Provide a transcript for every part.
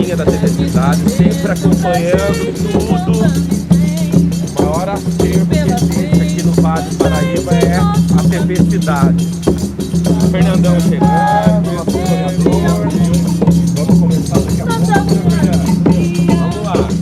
galerinha da TV Cidade, sempre acompanhando tudo. O maior acervo que existe aqui no Vale do Paraíba é a TV Cidade. O Fernandão chegando, nosso apoiador. Vamos começar daqui a pouco, né, Fernando? Vamos lá.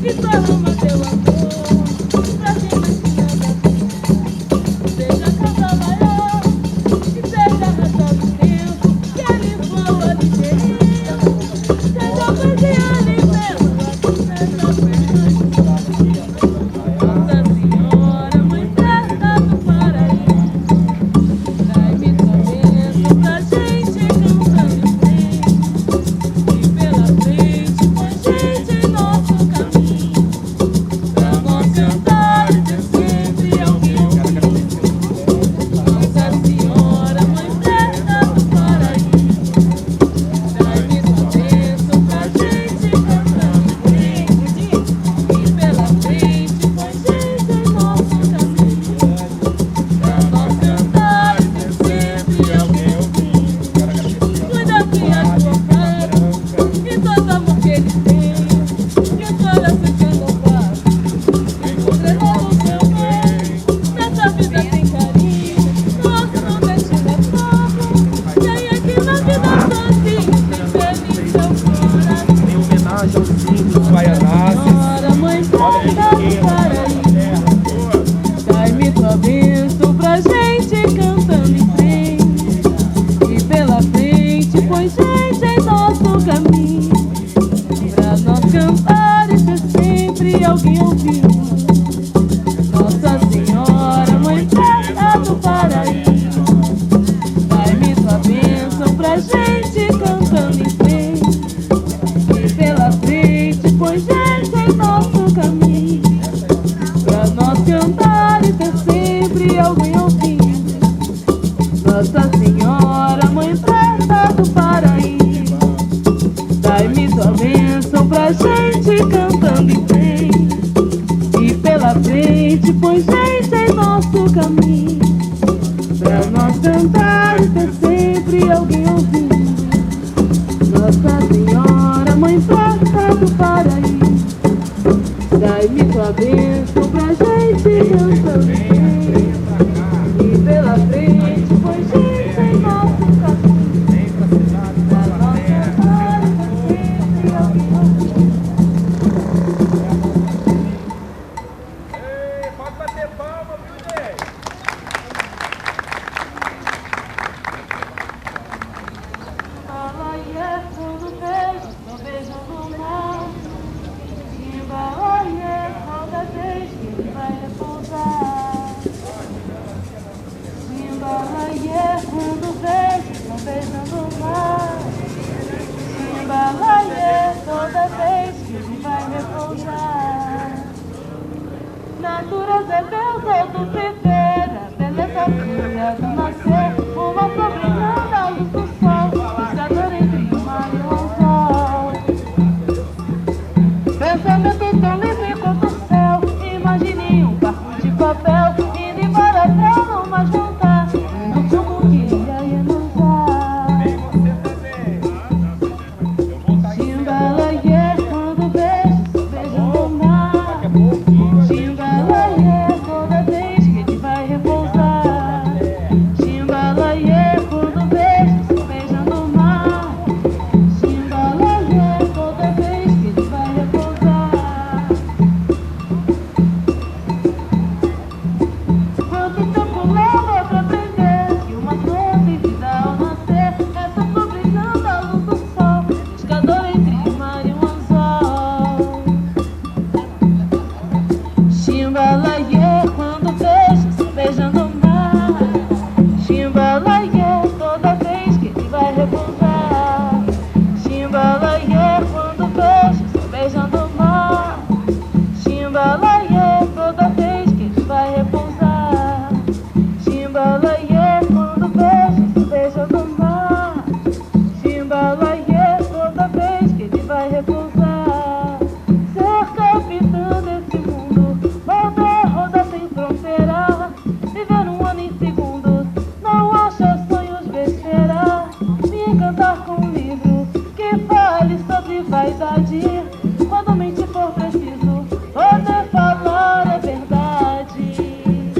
vaidade. mentir quando mentir for preciso, poder falar a verdade.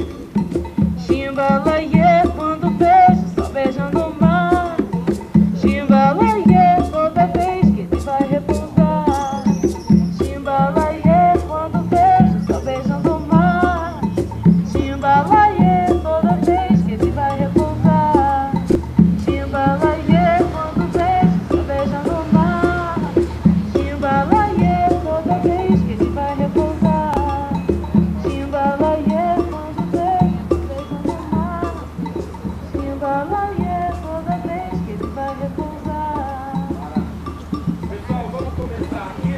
Chimbalaie, quando beijo, só beija no mar. Chimbalaie, toda vez que ele vai repousar. Chimbalaie, quando beijo, só beija no mar. Chimbalaie, toda vez que ele vai repousar. Chimbalaie, quando beijo, só beija no mar. Chimbalaie, toda vez que ele vai repousar. Chimbalaie, quando beijo, só beija no mar. Chimbalaie, toda vez que ele vai repousar. Pessoal, vamos começar aqui.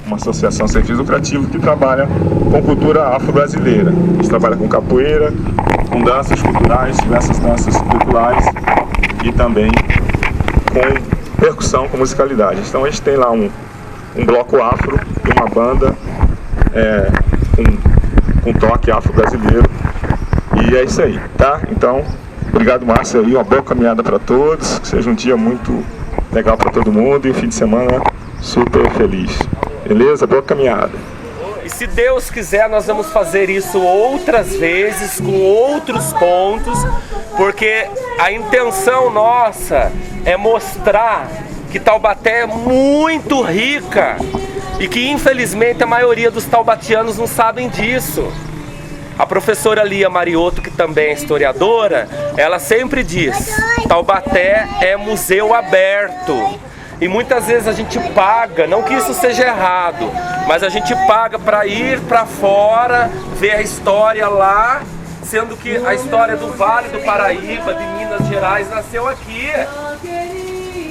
Uma associação sem fins lucrativos que trabalha com cultura afro-brasileira. A gente trabalha com capoeira, com danças culturais, diversas danças populares e também com percussão, com musicalidade. Então a gente tem lá um bloco afro e uma banda com toque afro-brasileiro. E é isso aí, tá? Então, obrigado, Márcia, aí, uma boa caminhada para todos, que seja um dia muito legal para todo mundo e fim de semana super feliz. Beleza? Boa caminhada. E se Deus quiser, nós vamos fazer isso outras vezes, com outros pontos, porque a intenção nossa é mostrar que Taubaté é muito rica e que infelizmente a maioria dos taubatianos não sabem disso. A professora Lia Mariotto, que também é historiadora, ela sempre diz: Taubaté é museu aberto. E muitas vezes a gente paga, não que isso seja errado, mas a gente paga para ir para fora, ver a história lá, sendo que a história do Vale do Paraíba, de Minas Gerais, nasceu aqui.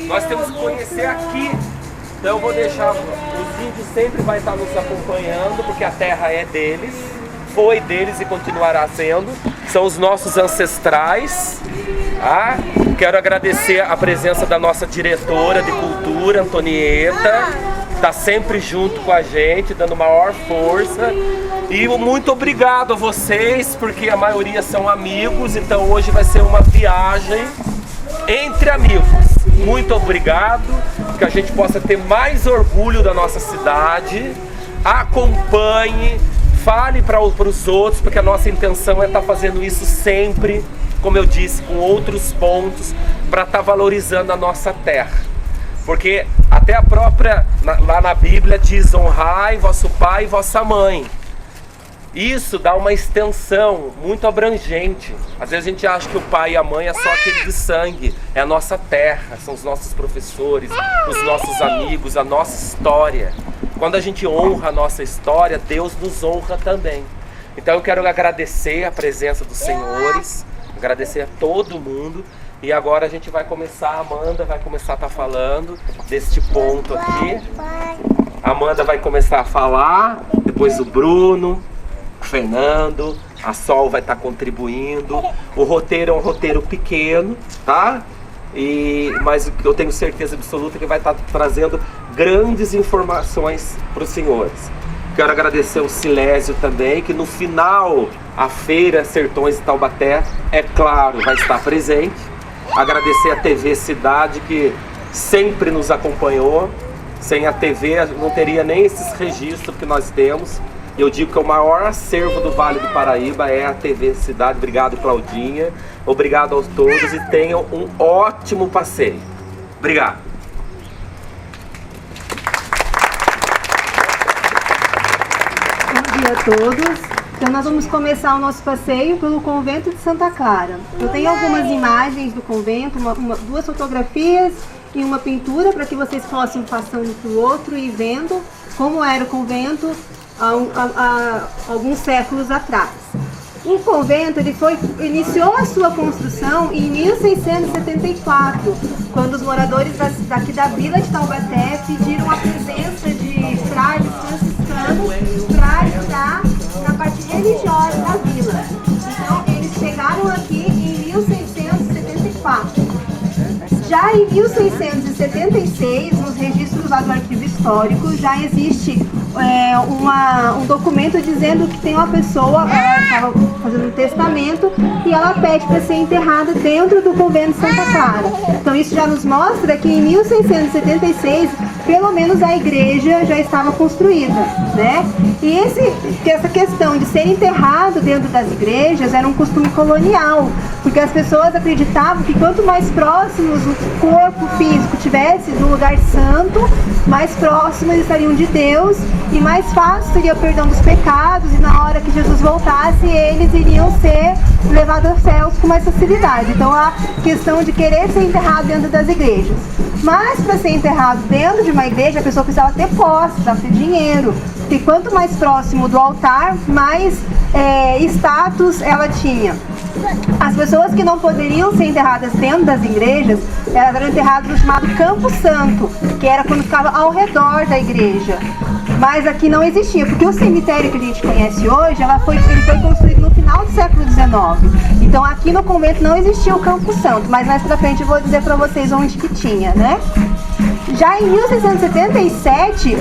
Nós temos que conhecer aqui. Então eu vou deixar, os índios sempre vai estar nos acompanhando, porque a terra é deles, foi deles e continuará sendo. São os nossos ancestrais. Ah, quero agradecer a presença da nossa diretora de cultura, Antonieta, que está sempre junto com a gente, dando maior força. E muito obrigado a vocês, porque a maioria são amigos, então hoje vai ser uma viagem entre amigos. Muito obrigado, que a gente possa ter mais orgulho da nossa cidade. Acompanhe, fale para os outros, porque a nossa intenção é estar fazendo isso sempre, como eu disse, com outros pontos, para estar valorizando a nossa terra. Porque até a própria, lá na Bíblia diz: honrai vosso pai e vossa mãe. Isso dá uma extensão muito abrangente. Às vezes a gente acha que o pai e a mãe é só aquele de sangue. É a nossa terra, são os nossos professores, os nossos amigos, a nossa história. Quando a gente honra a nossa história, Deus nos honra também. Então eu quero agradecer a presença dos senhores, agradecer a todo mundo. E agora a gente vai começar, a Amanda vai começar a estar falando deste ponto aqui. A Amanda vai começar a falar, depois o Bruno, o Fernando, a Sol vai estar contribuindo. O roteiro é um roteiro pequeno, tá? Mas eu tenho certeza absoluta que vai estar trazendo grandes informações para os senhores. Quero agradecer o Silésio também, que no final a Feira Sertões de Taubaté, é claro, vai estar presente. Agradecer a TV Cidade, que sempre nos acompanhou. Sem a TV não teria nem esses registros que nós temos. Eu digo que o maior acervo do Vale do Paraíba é a TV Cidade. Obrigado, Claudinha. Obrigado a todos e tenham um ótimo passeio. Obrigado. Bom dia a todos. Então nós vamos começar o nosso passeio pelo convento de Santa Clara. Eu tenho algumas imagens do convento, duas fotografias e uma pintura para que vocês possam ir passando para o outro e vendo como era o convento há alguns séculos atrás. O convento iniciou a sua construção em 1674, quando os moradores daqui da vila de Taubaté pediram a presença de frades franciscanos para ajudar na parte religiosa da vila. Então eles chegaram aqui em 1674. Já em 1676, nos registros lá do arquivo histórico, já existe um documento dizendo que tem uma pessoa, ela estava fazendo um testamento e ela pede para ser enterrada dentro do convento de Santa Clara. Então isso já nos mostra que em 1676, pelo menos a igreja já estava construída, né? E essa questão de ser enterrado dentro das igrejas era um costume colonial, porque as pessoas acreditavam que quanto mais próximos o corpo físico tivesse do lugar santo, mais próximos eles estariam de Deus e mais fácil seria o perdão dos pecados, e na hora que Jesus voltasse eles iriam ser levados aos céus com mais facilidade. Então a questão de querer ser enterrado dentro das igrejas. Mas para ser enterrado dentro de uma igreja, a pessoa precisava ter posse, precisava ter dinheiro. Porque quanto mais próximo do altar, mais status ela tinha. As pessoas que não poderiam ser enterradas dentro das igrejas, elas eram enterradas no chamado Campo Santo, que era quando ficava ao redor da igreja. Mas aqui não existia, porque o cemitério que a gente conhece hoje, ele foi construído no final do século XIX. Então aqui no convento não existia o Campo Santo, mas mais pra frente eu vou dizer pra vocês onde que tinha, né? Já em 1677,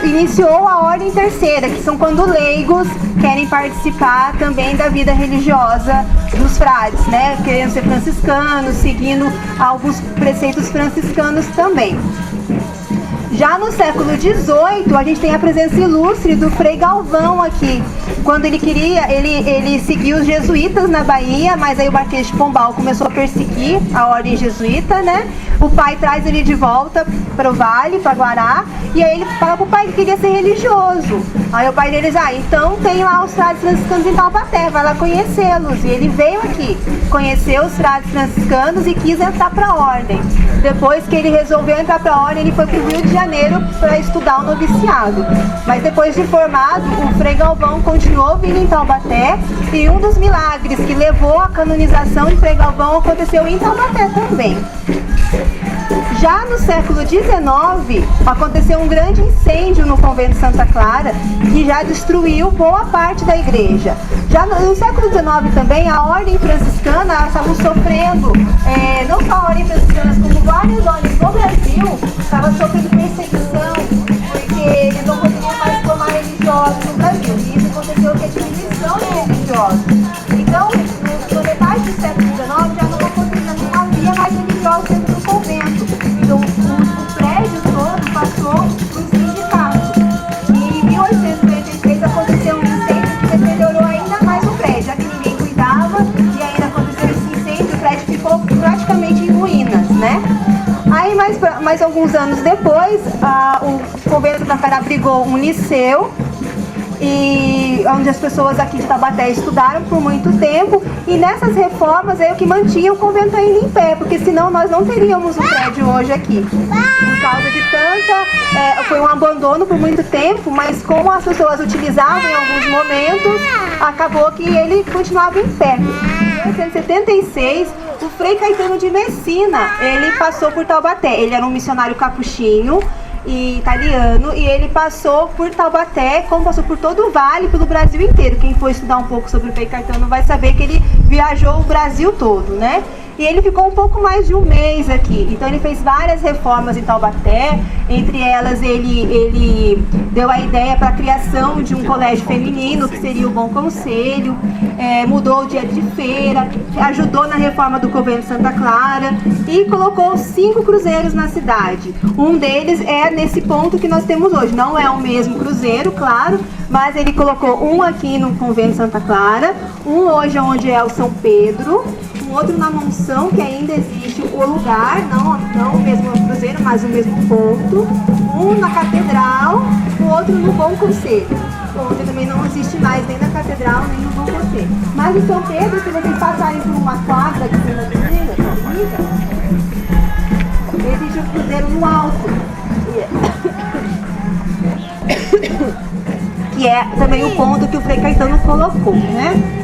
iniciou a Ordem Terceira, que são quando leigos querem participar também da vida religiosa dos frades, né? Querendo ser franciscanos, seguindo alguns preceitos franciscanos também. Já no século XVIII, a gente tem a presença ilustre do Frei Galvão aqui. Quando ele queria, ele seguiu os jesuítas na Bahia, mas aí o Marquês de Pombal começou a perseguir a ordem jesuíta, né? O pai traz ele de volta para o Vale, para Guará, e aí ele fala pro pai que queria ser religioso. Aí o pai deles, então tem lá os frades franciscanos em Taubaté, vai lá conhecê-los. E ele veio aqui, conheceu os frades franciscanos e quis entrar para a ordem. Depois que ele resolveu entrar para a ordem, ele foi para o Rio de Janeiro para estudar o noviciado. Mas depois de formado, o Frei Galvão continuou vindo em Taubaté, e um dos milagres que levou à canonização de Frei Galvão aconteceu em Taubaté também. Já no século XIX, aconteceu um grande incêndio no convento de Santa Clara, que já destruiu boa parte da igreja. Já no século XIX também, a ordem franciscana, elas estavam sofrendo, não só a ordem franciscana, como várias ordens no Brasil, estavam sofrendo perseguição, porque eles não poderiam mais formar religiosos no Brasil. E isso aconteceu com a diminuição de religiosos. Então, no metade do século XIX, já não havia mais religiosos dentro do convento. Então, o prédio todo passou por um sindicato. E em 1846 aconteceu um incêndio que deteriorou ainda mais o prédio, já que ninguém cuidava, e ainda aconteceu esse incêndio, o prédio ficou praticamente em ruínas, né? Aí, mais alguns anos depois, o convento da Clara abrigou um liceu, e onde as pessoas aqui de Taubaté estudaram por muito tempo, e nessas reformas é o que mantinha o convento ainda em pé, porque senão nós não teríamos um prédio hoje aqui. Por causa de foi um abandono por muito tempo, mas como as pessoas utilizavam em alguns momentos, acabou que ele continuava em pé. Em 1976, o Frei Caetano de Messina, ele passou por Taubaté. Ele era um missionário capuchinho e italiano, e ele passou por Taubaté, como passou por todo o Vale, pelo Brasil inteiro. Quem for estudar um pouco sobre o Frei Caetano vai saber que ele viajou o Brasil todo, né? E ele ficou um pouco mais de um mês aqui. Então ele fez várias reformas em Taubaté. Entre elas ele deu a ideia para a criação de um colégio feminino, que seria o Bom Conselho, mudou o dia de feira, ajudou na reforma do convento de Santa Clara e colocou 5 cruzeiros na cidade. Um deles é nesse ponto que nós temos hoje. Não é o mesmo cruzeiro, claro, mas ele colocou um aqui no convento de Santa Clara, um hoje onde é o São Pedro, um outro na Monção, que ainda existe o lugar, não o mesmo cruzeiro, mas o mesmo ponto, um na Catedral, o outro no Bom Conselho, onde também não existe mais nem na Catedral, nem no Bom Conselho. Mas o São Pedro, se vocês passarem por uma quadra que tem na avenida, existe o cruzeiro no alto, que é também o ponto que o Frei Caetano colocou, né?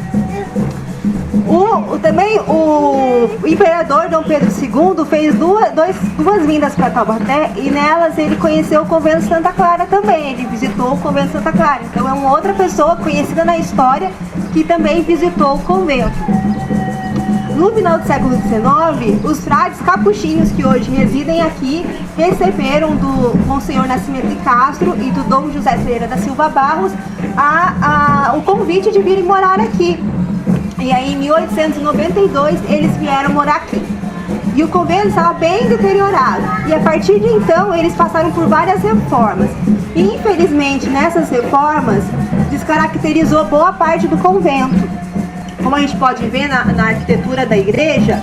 Também o imperador Dom Pedro II fez duas vindas para Taubaté, e nelas ele conheceu o convento de Santa Clara também. Ele visitou o convento de Santa Clara. Então é uma outra pessoa conhecida na história que também visitou o convento. no final do século XIX, os frades capuchinhos que hoje residem aqui receberam do Monsenhor Nascimento de Castro e do Dom José Ferreira da Silva Barros o convite de virem morar aqui. E aí, em 1892, eles vieram morar aqui. E o convento estava bem deteriorado. E a partir de então, eles passaram por várias reformas. E, infelizmente, nessas reformas, descaracterizou boa parte do convento. Como a gente pode ver na arquitetura da igreja,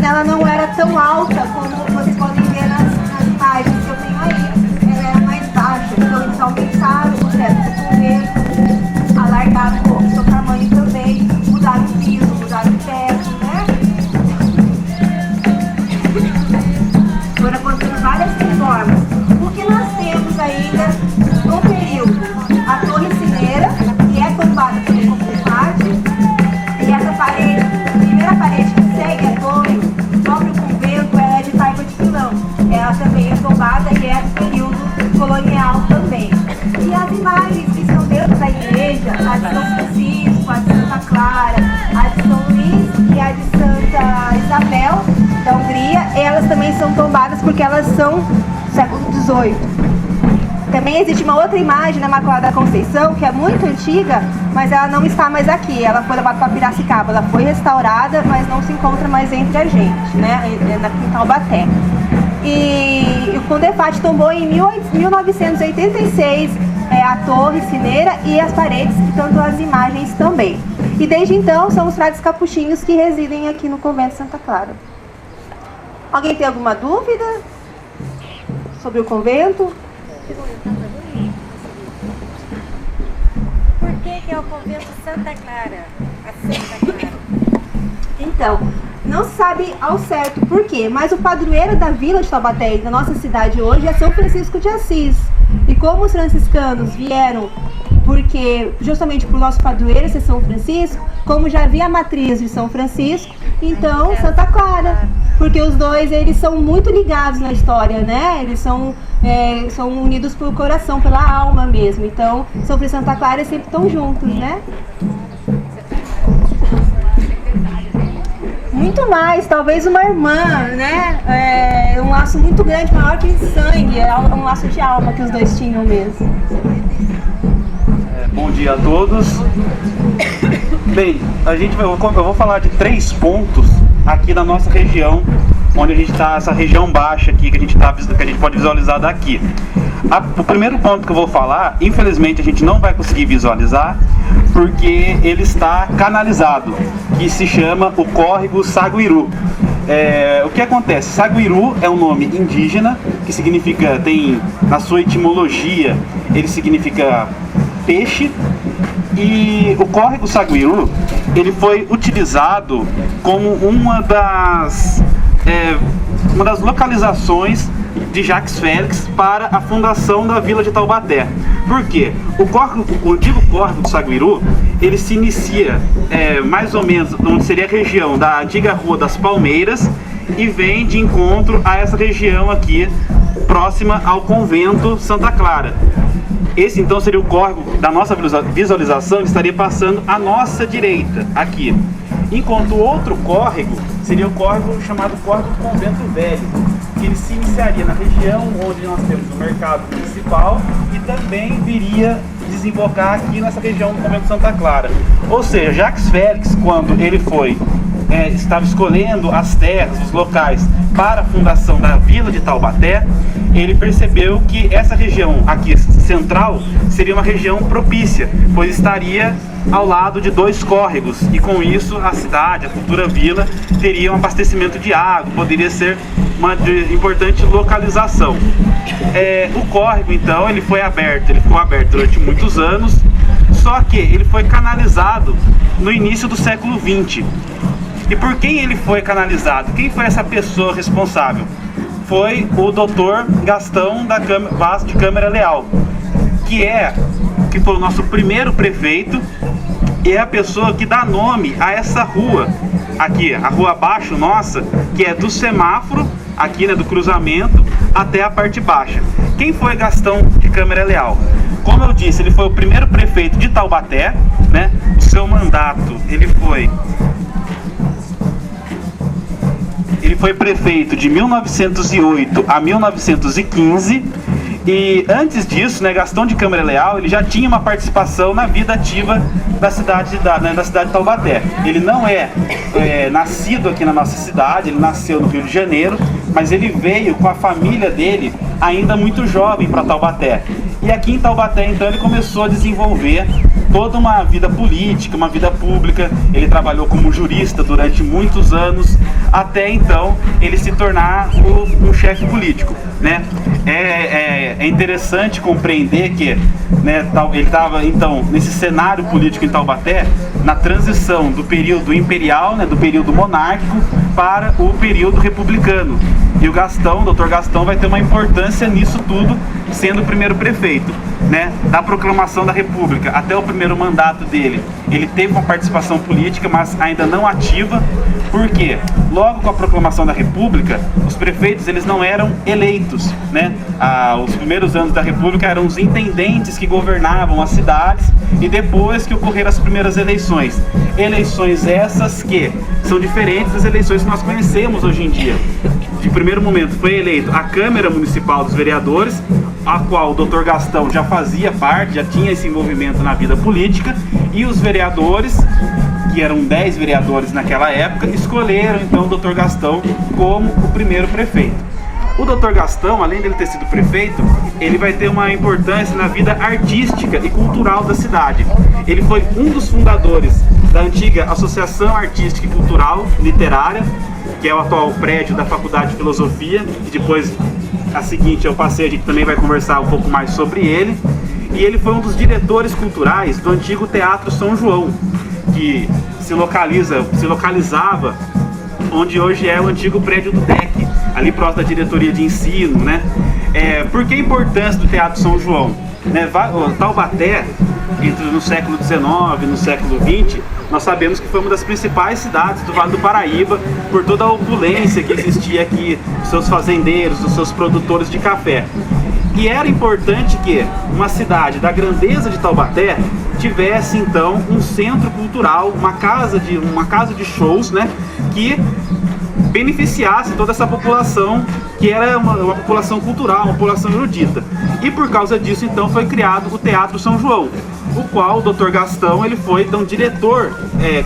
ela não era tão alta como vocês podem ver nas imagens que eu tenho aí. Ela era mais baixa. Então, eles aumentaram o teto do convento, alargaram um pouco o seu tamanho também, mudaram o piso, mudaram o teto, né? Foram acontecendo várias reformas. O que nós temos ainda no período? A torre cineira, que é tombada pelo Confrade, e essa parede, a primeira parede que segue a torre, o próprio convento, ela é de taipa de pilão. Ela também é tombada e é do período colonial também. E as imagens que estão dentro da igreja, a de São Francisco, a de Santa Clara, a de São Luís e a de Santa Isabel da Hungria, elas também são tombadas porque elas são do século XVIII. Também existe uma outra imagem na Imaculada Conceição, que é muito antiga, mas ela não está mais aqui. Ela foi levada para Piracicaba, ela foi restaurada, mas não se encontra mais entre a gente, né? Aqui em Taubaté. E o Condefat tombou em 1986 a torre cineira e as paredes que estão nas imagens também. E desde então são os frades capuchinhos que residem aqui no convento de Santa Clara. Alguém tem alguma dúvida sobre o convento? Por que é o convento Santa Clara? A Santa Clara. Então, não se sabe ao certo por quê, mas o padroeiro da vila de Taubaté, da nossa cidade hoje, é São Francisco de Assis. E como os franciscanos vieram porque justamente por nosso padroeiro ser São Francisco, como já havia a matriz de São Francisco, então Santa Clara, porque os dois eles são muito ligados na história, né? Eles são unidos pelo coração, pela alma mesmo. Então São Francisco e Santa Clara sempre estão juntos, né? Muito mais, talvez uma irmã, né? Um laço muito grande, maior que sangue, é um laço de alma que os dois tinham mesmo. Bom dia a todos. Bem, eu vou falar de 3 pontos aqui da nossa região, onde a gente está, essa região baixa aqui que a gente pode visualizar daqui. O primeiro ponto que eu vou falar, infelizmente a gente não vai conseguir visualizar, porque ele está canalizado, que se chama o córrego Saguiru. O que acontece? Saguiru é um nome indígena, que significa, na sua etimologia, ele significa peixe, e o córrego Saguiru, ele foi utilizado como uma das localizações de Jacques Félix para a fundação da vila de Taubaté. Por quê? O antigo córrego do Saguiru, ele se inicia mais ou menos onde seria a região da antiga Rua das Palmeiras e vem de encontro a essa região aqui, próxima ao convento Santa Clara. Esse então seria o córrego da nossa visualização, ele estaria passando à nossa direita, aqui. Enquanto o outro córrego seria o córrego chamado Córrego do Convento Velho, que ele se iniciaria na região onde nós temos o mercado municipal e também viria desembocar aqui nessa região do Convento Santa Clara. Ou seja, Jacques Félix, quando ele estava escolhendo as terras, os locais para a fundação da vila de Taubaté, ele percebeu que essa região aqui central seria uma região propícia, pois estaria ao lado de 2 córregos, e com isso a cidade, a futura vila, teria um abastecimento de água, poderia ser uma importante localização. O córrego então ele ficou aberto durante muitos anos, só que ele foi canalizado no início do século XX. E por quem ele foi canalizado? Quem foi essa pessoa responsável? Foi o Dr. Gastão Vaz de Câmara Leal, que foi o nosso primeiro prefeito e é a pessoa que dá nome a essa rua aqui, a rua abaixo nossa, que é do semáforo aqui, né, do cruzamento até a parte baixa. Quem foi Gastão de Câmara Leal? Como eu disse, ele foi o primeiro prefeito de Taubaté, né? O seu mandato ele foi ele foi prefeito de 1908 a 1915. E antes disso, né, Gastão de Câmara Leal, ele já tinha uma participação na vida ativa da cidade de Taubaté. Ele não é nascido aqui na nossa cidade, ele nasceu no Rio de Janeiro, mas ele veio com a família dele ainda muito jovem para Taubaté. E aqui em Taubaté, então, ele começou a desenvolver toda uma vida política, uma vida pública. Ele trabalhou como jurista durante muitos anos, até então ele se tornar um chefe político, né? É interessante compreender que, né, ele estava então nesse cenário político em Taubaté, na transição do período imperial, né, do período monárquico, para o período republicano. E o Gastão, o Dr. Gastão, vai ter uma importância nisso tudo, sendo o primeiro prefeito, né, da proclamação da República até o primeiro mandato dele. Ele teve uma participação política, mas ainda não ativa, porque logo com a proclamação da República, os prefeitos eles não eram eleitos, né? Os primeiros anos da República eram os intendentes que governavam as cidades, e depois que ocorreram as primeiras eleições. Eleições essas que são diferentes das eleições que nós conhecemos hoje em dia. De primeiro momento foi eleito a Câmara Municipal dos Vereadores, a qual o Dr. Gastão já fazia parte, já tinha esse envolvimento na vida política, e os vereadores, que eram 10 vereadores naquela época, escolheram então o Dr. Gastão como o primeiro prefeito. O Dr. Gastão, além dele ter sido prefeito, ele vai ter uma importância na vida artística e cultural da cidade. Ele foi um dos fundadores da antiga Associação Artística e Cultural Literária, que é o atual prédio da Faculdade de Filosofia, e depois, a seguinte, eu passei, a gente também vai conversar um pouco mais sobre ele. E ele foi um dos diretores culturais do antigo Teatro São João, que se localizava onde hoje é o antigo prédio do DEC, ali próximo da diretoria de ensino, né? Por que a importância do Teatro São João? Né? Taubaté, no século XIX, no século XX, nós sabemos que foi uma das principais cidades do Vale do Paraíba, por toda a opulência que existia aqui, dos seus fazendeiros, dos seus produtores de café. E era importante que uma cidade da grandeza de Taubaté tivesse então um centro cultural, uma casa de shows, né, que beneficiasse toda essa população, que era uma população cultural, uma população erudita. E por causa disso então foi criado o Teatro São João, o qual o Dr. Gastão ele foi então diretor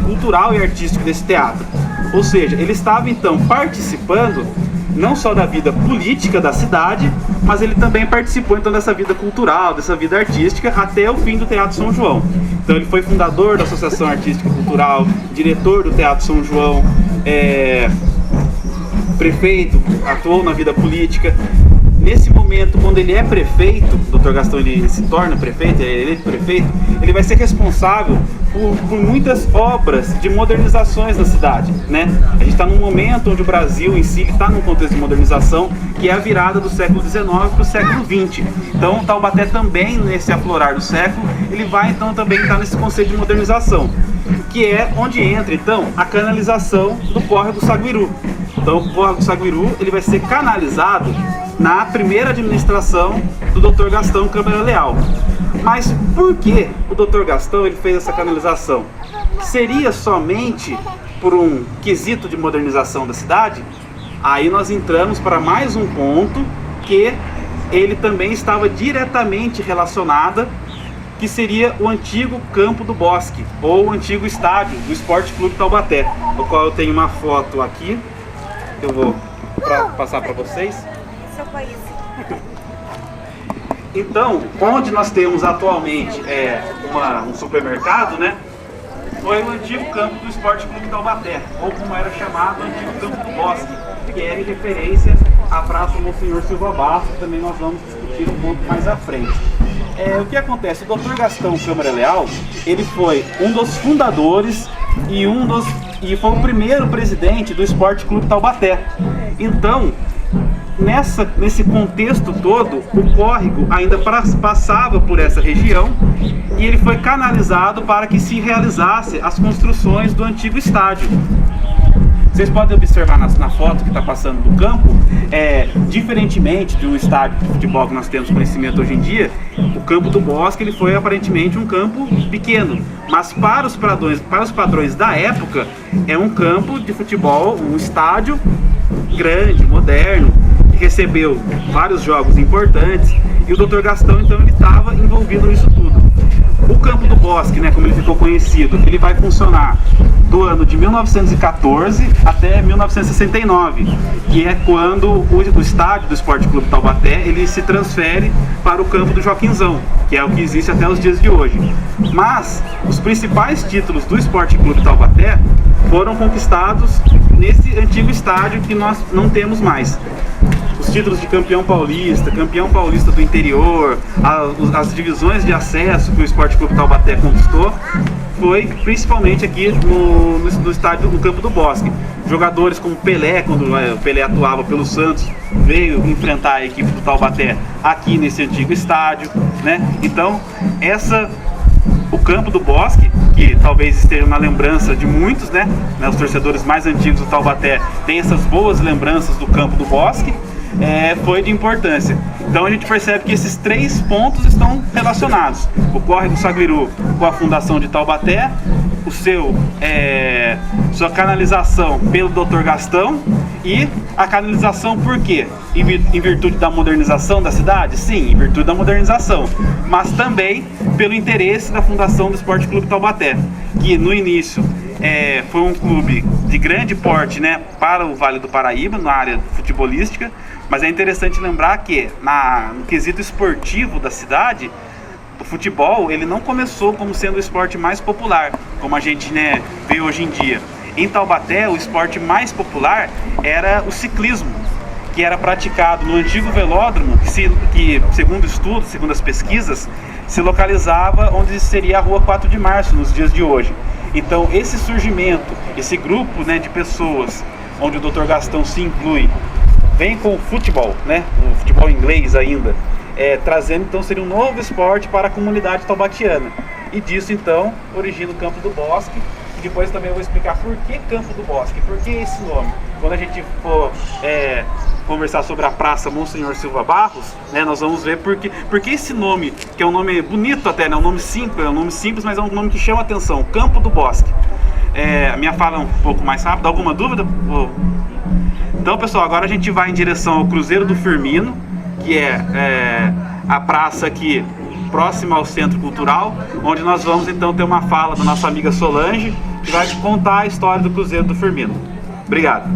cultural e artístico desse teatro. Ou seja, ele estava então participando não só da vida política da cidade, mas ele também participou então dessa vida cultural, dessa vida artística, até o fim do Teatro São João. Então ele foi fundador da Associação Artística e Cultural, diretor do Teatro São João, prefeito, atuou na vida política. Nesse momento, quando ele é prefeito, o Dr. Gastão ele se torna prefeito, é eleito prefeito, ele vai ser responsável por muitas obras de modernizações da cidade, né? A gente está num momento onde o Brasil em si está num contexto de modernização, que é a virada do século XIX para o século XX. Então, Taubaté também, nesse aflorar do século, ele vai então também estar nesse conceito de modernização, que é onde entra então a canalização do córrego Saguiru. Então, o córrego Saguiru ele vai ser canalizado na primeira administração do Dr. Gastão Câmara Leal. Mas por que o Dr. Gastão ele fez essa canalização? Seria somente por um quesito de modernização da cidade? Aí nós entramos para mais um ponto que ele também estava diretamente relacionado, que seria o antigo Campo do Bosque, ou o antigo estádio do Esporte Clube Taubaté, do qual eu tenho uma foto aqui, que eu vou passar para vocês. Então, onde nós temos atualmente um supermercado, né, foi o antigo campo do Esporte Clube Taubaté, ou como era chamado, o antigo Campo do Bosque, que era em referência à Praça Monsenhor Silva Bastos, que também nós vamos discutir um pouco mais à frente. O que acontece? O Dr. Gastão Câmara Leal, ele foi um dos fundadores e foi o primeiro presidente do Esporte Clube Taubaté. Então, nesse contexto todo, o córrego ainda passava por essa região e ele foi canalizado para que se realizasse as construções do antigo estádio. Vocês podem observar na foto que está passando do campo, diferentemente de um estádio de futebol que nós temos conhecimento hoje em dia, o Campo do Bosque ele foi aparentemente um campo pequeno, mas para os padrões da época, é um campo de futebol, um estádio grande, moderno, que recebeu vários jogos importantes, e o Dr. Gastão, então, ele estava envolvido nisso tudo. O Campo do Bosque, né, como ele ficou conhecido, ele vai funcionar do ano de 1914 até 1969, que é quando o estádio do Esporte Clube Taubaté ele se transfere para o campo do Joaquinzão, que é o que existe até os dias de hoje. Mas os principais títulos do Esporte Clube Taubaté foram conquistados nesse antigo estádio que nós não temos mais. Os títulos de campeão paulista do interior, as divisões de acesso que o Esporte Clube Taubaté conquistou, foi principalmente aqui no estádio do Campo do Bosque. Jogadores como Pelé, quando o Pelé atuava pelo Santos, veio enfrentar a equipe do Taubaté aqui nesse antigo estádio, né? Então, o Campo do Bosque, que talvez esteja na lembrança de muitos, né? Os torcedores mais antigos do Taubaté têm essas boas lembranças do Campo do Bosque. Foi de importância. Então a gente percebe que esses 3 pontos estão relacionados: o Córrego Saguiru com a fundação de Taubaté, sua canalização pelo Dr. Gastão, e a canalização por quê? Em virtude da modernização da cidade? Sim, em virtude da modernização, mas também pelo interesse da fundação do Esporte Clube Taubaté, que no início foi um clube de grande porte, né, para o Vale do Paraíba, na área futebolística, mas é interessante lembrar que no quesito esportivo da cidade, o futebol ele não começou como sendo o esporte mais popular, como a gente, né, vê hoje em dia. Em Taubaté, o esporte mais popular era o ciclismo, que era praticado no antigo velódromo, que segundo estudos, segundo as pesquisas, se localizava onde seria a Rua 4 de Março nos dias de hoje. Então esse surgimento, esse grupo, né, de pessoas, onde o Dr. Gastão se inclui, vem com o futebol, né, o futebol inglês ainda, trazendo então seria um novo esporte para a comunidade taubatiana. E disso então origina o Campo do Bosque. E depois também eu vou explicar por que Campo do Bosque, por que esse nome. Quando a gente for conversar sobre a Praça Monsenhor Silva Barros, né, nós vamos ver por que esse nome, que é um nome bonito até, né, um nome simples, mas é um nome que chama atenção, Campo do Bosque. A minha fala é um pouco mais rápida, alguma dúvida? Então, pessoal, agora a gente vai em direção ao Cruzeiro do Firmino, que é a praça aqui próxima ao Centro Cultural, onde nós vamos então ter uma fala da nossa amiga Solange, que vai te contar a história do Cruzeiro do Firmino. Obrigado.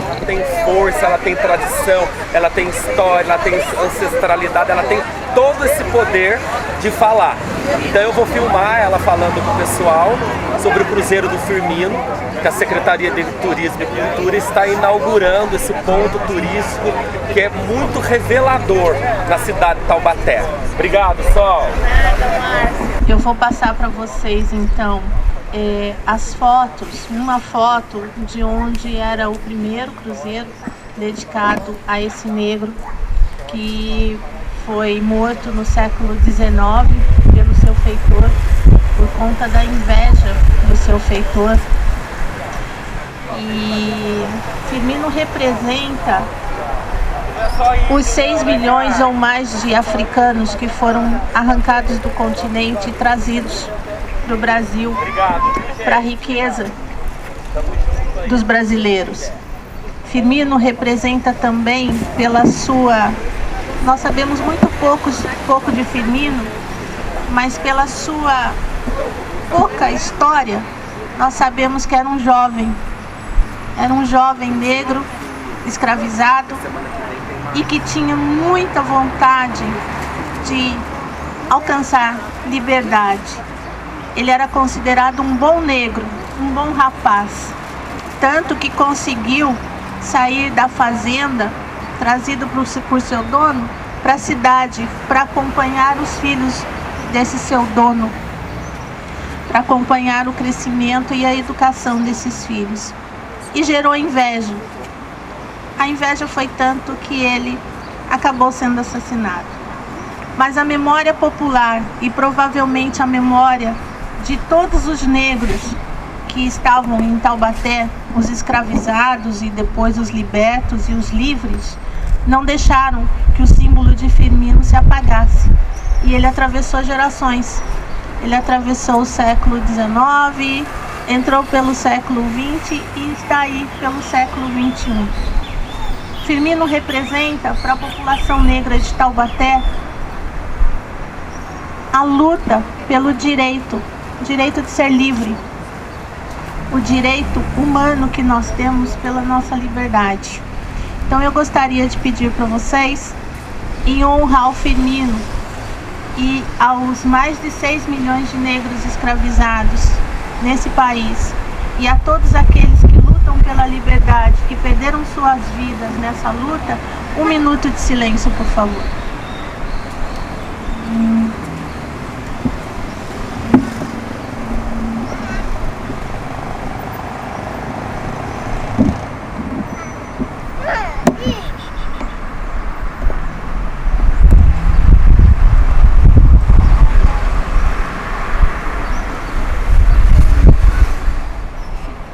Ela tem força, ela tem tradição, ela tem história, ela tem ancestralidade, ela tem todo esse poder de falar. Então eu vou filmar ela falando com o pessoal sobre o Cruzeiro do Firmino, que a Secretaria de Turismo e Cultura está inaugurando esse ponto turístico que é muito revelador na cidade de Taubaté. Obrigado, Sol! Eu vou passar para vocês então as fotos, uma foto de onde era o primeiro cruzeiro dedicado a esse negro que foi morto no século XIX pelo seu feitor, por conta da inveja do seu feitor. E Firmino representa os 6 milhões ou mais de africanos que foram arrancados do continente e trazidos para o Brasil, para a riqueza dos brasileiros. Firmino representa também pela sua... Nós sabemos muito pouco de Firmino, mas pela sua pouca história, nós sabemos que era um jovem negro, escravizado, e que tinha muita vontade de alcançar liberdade. Ele era considerado um bom negro, um bom rapaz, tanto que conseguiu sair da fazenda, trazido por seu dono, para a cidade para acompanhar os filhos desse seu dono, para acompanhar o crescimento e a educação desses filhos. E gerou inveja. A inveja foi tanto que ele acabou sendo assassinado. Mas a memória popular e provavelmente a memória de todos os negros que estavam em Taubaté, os escravizados e depois os libertos e os livres, não deixaram que o símbolo de Firmino se apagasse. E ele atravessou gerações. Ele atravessou o século XIX, entrou pelo século XX e está aí pelo século XXI. Firmino representa para a população negra de Taubaté a luta pelo direito de ser livre, o direito humano que nós temos pela nossa liberdade. Então eu gostaria de pedir para vocês, em honra ao Firmino e aos mais de 6 milhões de negros escravizados nesse país, e a todos aqueles que lutam pela liberdade, que perderam suas vidas nessa luta, 1 minuto de silêncio, por favor.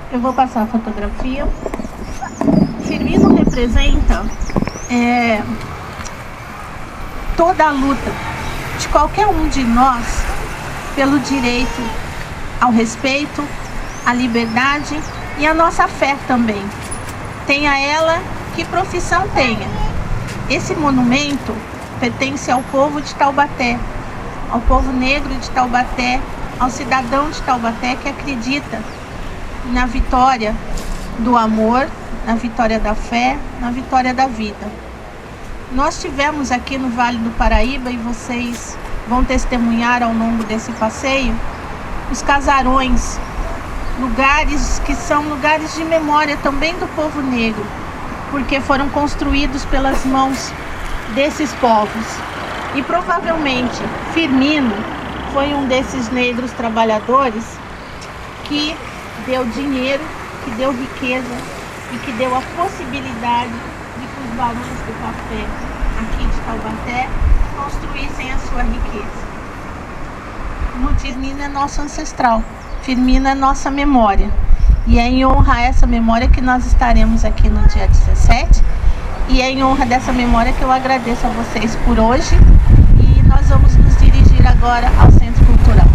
Eu vou passar a fotografia. Firmino representa toda a luta de qualquer um de nós pelo direito ao respeito, à liberdade e à nossa fé também. Tenha ela que profissão tenha. Esse monumento pertence ao povo de Taubaté, ao povo negro de Taubaté, ao cidadão de Taubaté que acredita na vitória do amor, na vitória da fé, na vitória da vida. Nós tivemos aqui no Vale do Paraíba, e vocês vão testemunhar ao longo desse passeio, os casarões, lugares que são lugares de memória também do povo negro, porque foram construídos pelas mãos desses povos. E provavelmente Firmino foi um desses negros trabalhadores que deu dinheiro, que deu riqueza e que deu a possibilidade de que os barões do café aqui de Taubaté construíssem a sua riqueza. Firmino é nosso ancestral, Firmino é nossa memória. E é em honra a essa memória que nós estaremos aqui no dia 17. E é em honra dessa memória que eu agradeço a vocês por hoje. E nós vamos nos dirigir agora ao Centro Cultural.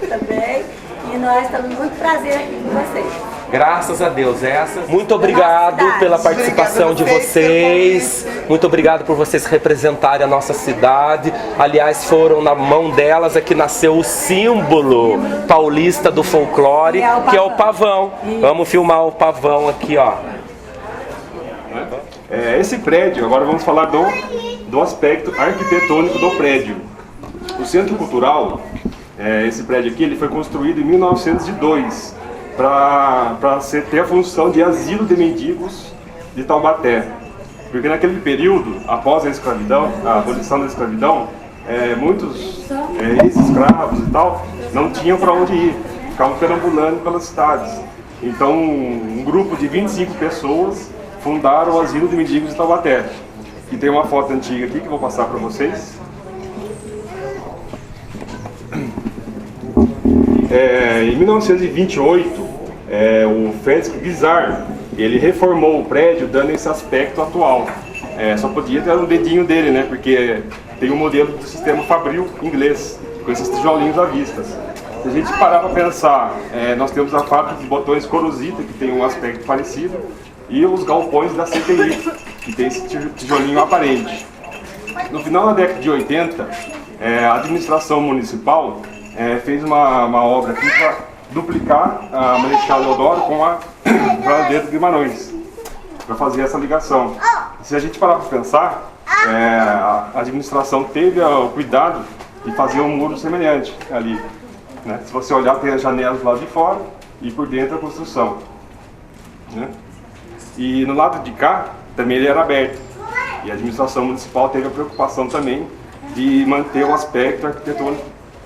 Também, e nós estamos muito prazer aqui com vocês. Graças a Deus, Muito obrigado pela participação de vocês. Muito obrigado por vocês representarem a nossa cidade. Aliás, foram na mão delas é que nasceu o símbolo paulista do folclore, que é o pavão. Vamos filmar o pavão aqui, ó. Esse prédio, agora vamos falar do aspecto arquitetônico do prédio. O Centro Cultural, esse prédio aqui, ele foi construído em 1902 para ter a função de asilo de mendigos de Taubaté. Porque naquele período, após a escravidão, a abolição da escravidão, muitos ex-escravos e tal não tinham para onde ir, ficavam perambulando pelas cidades. Então, um grupo de 25 pessoas fundaram o Asilo de Mendigos de Taubaté. E tem uma foto antiga aqui que eu vou passar para vocês. Em 1928, o Félix Guizar, ele reformou o prédio dando esse aspecto atual. Só podia ter um dedinho dele, né? Porque tem um modelo do sistema fabril inglês, com esses tijolinhos à vista. Se a gente parar para pensar, nós temos a fábrica de botões Corosita, que tem um aspecto parecido, e os galpões da CTI, que tem esse tijolinho aparente. No final da década de 80, a administração municipal fez uma obra aqui para duplicar a Marechal Deodoro com a Bragança Guimarães, para fazer essa ligação. Se a gente parar para pensar, a administração teve o cuidado de fazer um muro semelhante ali, né? Se você olhar, tem as janelas lá de fora e por dentro a construção. né? E no lado de cá, também ele era aberto. E a administração municipal teve a preocupação também de manter o aspecto arquitetônico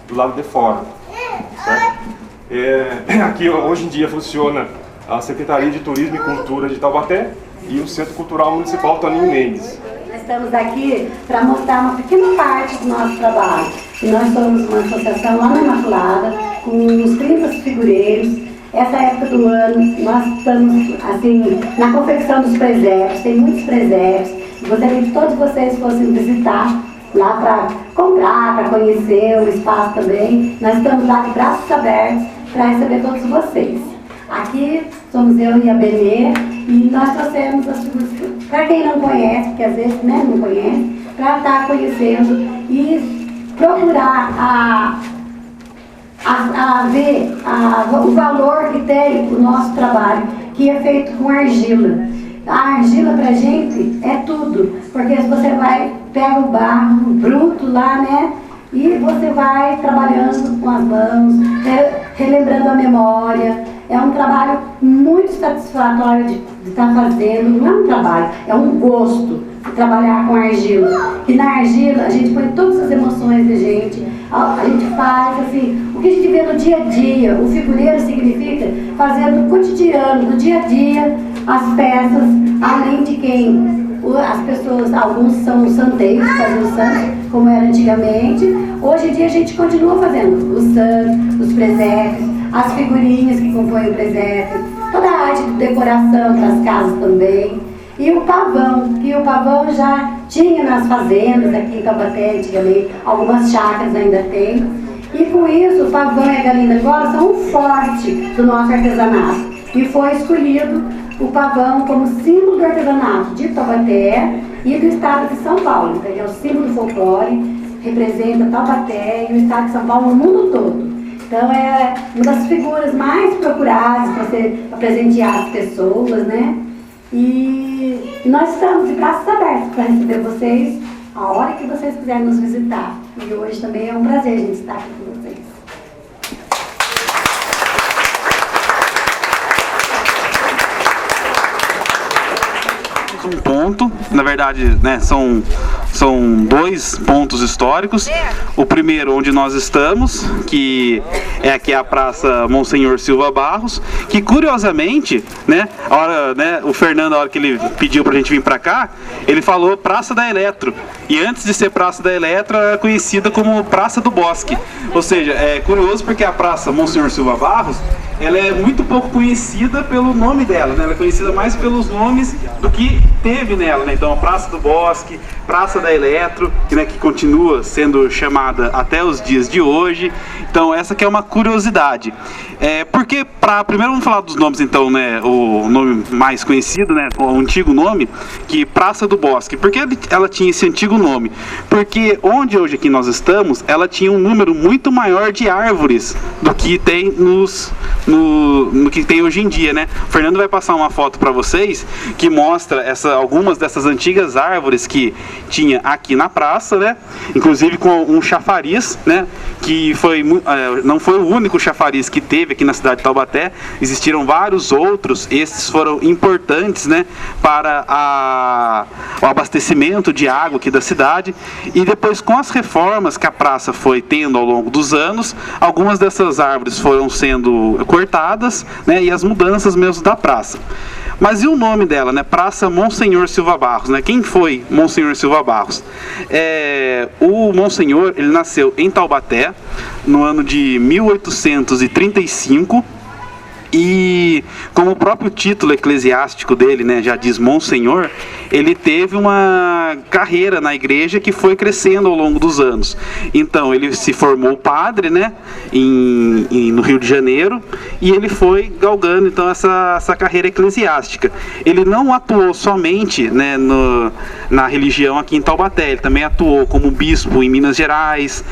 do lado de fora. Certo? Aqui hoje em dia funciona a Secretaria de Turismo e Cultura de Taubaté e o Centro Cultural Municipal Toninho Mendes. Nós estamos aqui para mostrar uma pequena parte do nosso trabalho. E nós somos uma associação lá na Imaculada, com uns 30 figureiros. Essa época do ano, nós estamos assim, na confecção dos presépios, tem muitos presépios. Gostaria que todos vocês fossem visitar lá para comprar, para conhecer o espaço também. Nós estamos lá de braços abertos para receber todos vocês. Aqui somos eu e a Benê e nós trouxemos as figuras, para quem não conhece, que às vezes não conhece, para estar conhecendo e procurar ver o valor que tem o nosso trabalho, que é feito com argila. A argila pra gente é tudo, porque você pega o barro bruto lá, né? E você vai trabalhando com as mãos, relembrando a memória. É um trabalho muito satisfatório de estar fazendo. Não é um trabalho, é um gosto de trabalhar com argila. E na argila a gente põe todas as emoções da gente. A gente faz assim, o que a gente vê no dia a dia. O figureiro significa fazer do cotidiano, do dia a dia, as peças, além de quem as pessoas, alguns são santeiros, fazem o santo, como era antigamente. Hoje em dia a gente continua fazendo os santos, os presépios, as figurinhas que compõem o presépio, toda a arte de decoração para as casas também. E o pavão, que o pavão já tinha nas fazendas aqui em Taubaté antigamente, algumas chácaras ainda tem. E com isso, o pavão e a galinha da gola são um forte do nosso artesanato. E foi escolhido o pavão como símbolo do artesanato de Taubaté e do estado de São Paulo. Então, ele é o símbolo do folclore, representa Taubaté e o estado de São Paulo no mundo todo. Então, é uma das figuras mais procuradas para você presentear as pessoas, né? E nós estamos de braços abertos para receber vocês a hora que vocês quiserem nos visitar. E hoje também é um prazer a gente estar aqui com vocês. Um ponto, na verdade, né, são dois pontos históricos. O primeiro, onde nós estamos, que é aqui a Praça Monsenhor Silva Barros, que curiosamente, né, o Fernando, a hora que ele pediu pra gente vir pra cá, ele falou Praça da Eletro. E antes de ser Praça da Eletro, era conhecida como Praça do Bosque. Ou seja, é curioso porque a Praça Monsenhor Silva Barros, ela é muito pouco conhecida pelo nome dela, né? Ela é conhecida mais pelos nomes do que teve nela, né? Então, a Praça do Bosque, Praça da Eletro, né, que continua sendo chamada até os dias de hoje. Então, essa que é uma curiosidade. Porque, primeiro vamos falar dos nomes, então, né? O nome mais conhecido, né? O antigo nome, que Praça do Bosque. Por que ela tinha esse antigo nome? Porque onde hoje aqui nós estamos, ela tinha um número muito maior de árvores do que tem no que tem hoje em dia, né? O Fernando vai passar uma foto para vocês que mostra algumas dessas antigas árvores que tinha aqui na praça, né? Inclusive com um chafariz, né? Que não foi o único chafariz que teve aqui na cidade de Taubaté. Existiram vários outros. Esses foram importantes, né? Para o abastecimento de água aqui da cidade. E depois, com as reformas que a praça foi tendo ao longo dos anos, algumas dessas árvores foram sendo cortadas, né, e as mudanças mesmo da praça. Mas e o nome dela, né? Praça Monsenhor Silva Barros, né? Quem foi Monsenhor Silva Barros? O Monsenhor, ele nasceu em Taubaté no ano de 1835. E como o próprio título eclesiástico dele, né, já diz Monsenhor, ele teve uma carreira na igreja que foi crescendo ao longo dos anos. Então ele se formou padre, né, no Rio de Janeiro, e ele foi galgando então essa carreira eclesiástica. Ele não atuou somente, né, na religião aqui em Taubaté, ele também atuou como bispo em Minas Gerais,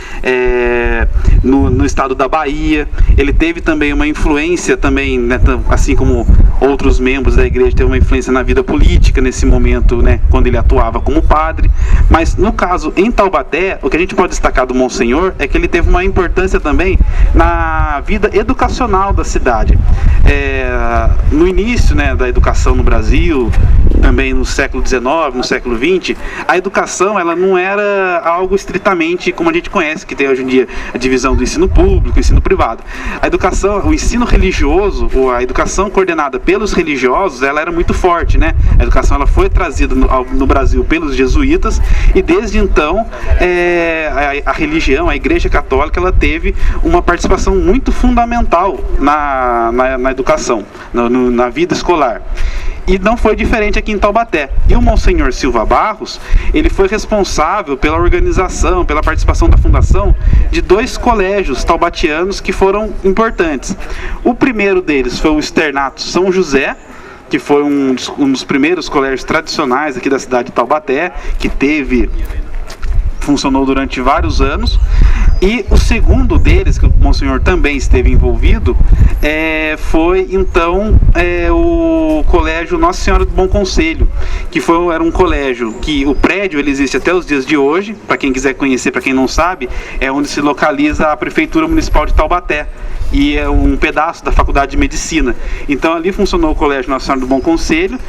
no estado da Bahia. Ele teve também uma influência também também, né, assim como outros membros da igreja, teve uma influência na vida política nesse momento, né, quando ele atuava como padre. Mas no caso, em Taubaté, o que a gente pode destacar do Monsenhor é que ele teve uma importância também na vida educacional da cidade. No início, né, da educação no Brasil, também no século XIX, no século XX, a educação ela não era algo estritamente como a gente conhece, que tem hoje em dia a divisão do ensino público e ensino privado. A educação, o ensino religioso, ou a educação coordenada pelos religiosos, ela era muito forte, né? A educação ela foi trazida no Brasil pelos jesuítas, e desde então a religião, a Igreja Católica, ela teve uma participação muito fundamental na educação, na vida escolar. E não foi diferente aqui em Taubaté. E o Monsenhor Silva Barros, ele foi responsável pela organização, pela participação da fundação de 2 colégios taubatianos que foram importantes. O primeiro deles foi o Externato São José, que foi um dos primeiros colégios tradicionais aqui da cidade de Taubaté, que funcionou durante vários anos. E o segundo deles, que o Monsenhor também esteve envolvido, foi então o Colégio Nossa Senhora do Bom Conselho, que era um colégio que o prédio ele existe até os dias de hoje. Para quem quiser conhecer, para quem não sabe, é onde se localiza a Prefeitura Municipal de Taubaté, e é um pedaço da Faculdade de Medicina. Então ali funcionou o Colégio Nossa Senhora do Bom Conselho,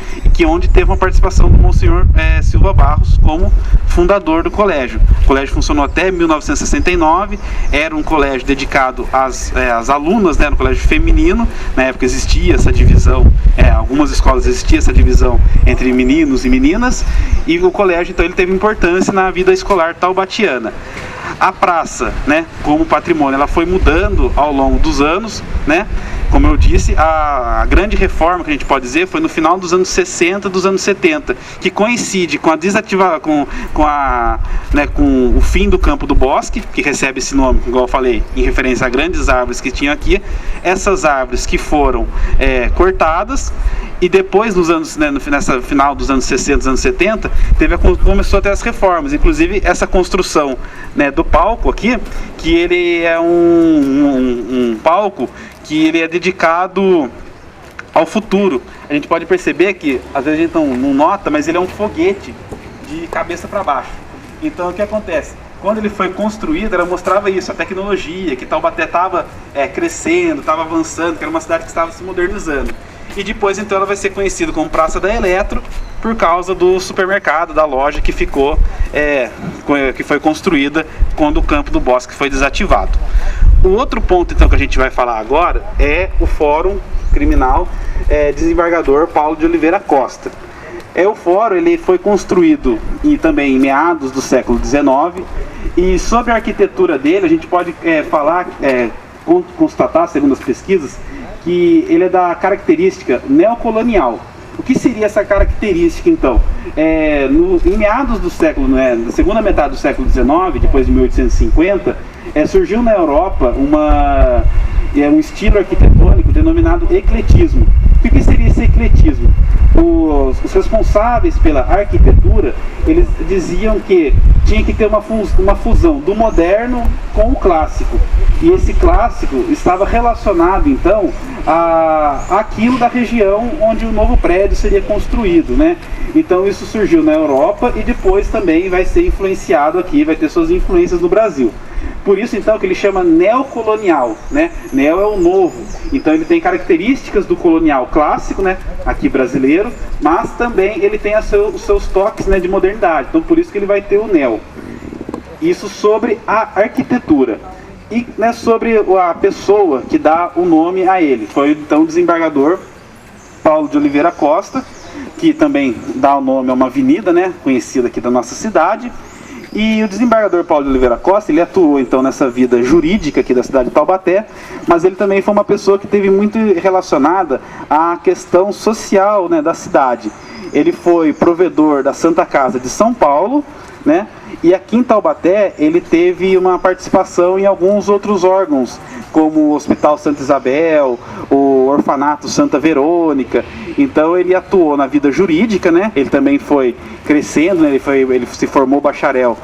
onde teve uma participação do Monsenhor Silva Barros como fundador do colégio. O colégio funcionou até 1969, era um colégio dedicado às alunas, né, no colégio feminino. Na época existia essa divisão, algumas escolas existia essa divisão entre meninos e meninas, e o colégio então ele teve importância na vida escolar taubatiana. A praça, né, como patrimônio, ela foi mudando ao longo dos anos, né? Como eu disse, a grande reforma, que a gente pode dizer, foi no final dos anos 60, dos anos 70, que coincide com a desativação, com o fim do Campo do Bosque, que recebe esse nome, igual eu falei, em referência a grandes árvores que tinham aqui. Essas árvores que foram cortadas, e depois, nessa final dos anos 60, dos anos 70, começou a ter as reformas, inclusive essa construção, né, do palco aqui, que ele é um palco que ele é dedicado ao futuro. A gente pode perceber que, às vezes a gente não nota, mas ele é um foguete de cabeça para baixo. Então o que acontece? Quando ele foi construído, ela mostrava isso, a tecnologia, que Taubaté estava crescendo, estava avançando, que era uma cidade que estava se modernizando. E depois então ela vai ser conhecida como Praça da Eletro, por causa do supermercado, da loja que que foi construída quando o Campo do Bosque foi desativado. O outro ponto então que a gente vai falar agora é o Fórum Criminal Desembargador Paulo de Oliveira Costa. O fórum ele foi construído também em meados do século XIX, e sobre a arquitetura dele a gente pode constatar, segundo as pesquisas, que ele é da característica neocolonial. O que seria essa característica então? Em meados do século, na segunda metade do século XIX, depois de 1850, surgiu na Europa um estilo arquitetônico denominado ecletismo. O que seria esse ecletismo? Os responsáveis pela arquitetura, eles diziam que tinha que ter uma fusão do moderno com o clássico. E esse clássico estava relacionado, então, àquilo da região onde o novo prédio seria construído, né? Então isso surgiu na Europa e depois também vai ser influenciado aqui, vai ter suas influências no Brasil. Por isso, então, que ele chama neocolonial, né? Neo é o novo. Então ele tem características do colonial clássico, né? Aqui brasileiro, mas também ele tem os seus toques, né, de modernidade. Então por isso que ele vai ter o neo. Isso sobre a arquitetura. E, né, sobre a pessoa que dá o nome a ele. Foi então o desembargador Paulo de Oliveira Costa, que também dá o nome a uma avenida, né, conhecida aqui da nossa cidade. E o desembargador Paulo de Oliveira Costa, ele atuou então nessa vida jurídica aqui da cidade de Taubaté, mas ele também foi uma pessoa que teve muito relacionada à questão social, né, da cidade. Ele foi provedor da Santa Casa de São Paulo, né? E aqui em Taubaté ele teve uma participação em alguns outros órgãos, como o Hospital Santa Isabel, o Orfanato Santa Verônica. Então ele atuou na vida jurídica, né? Ele também foi crescendo, né? Ele se formou bacharel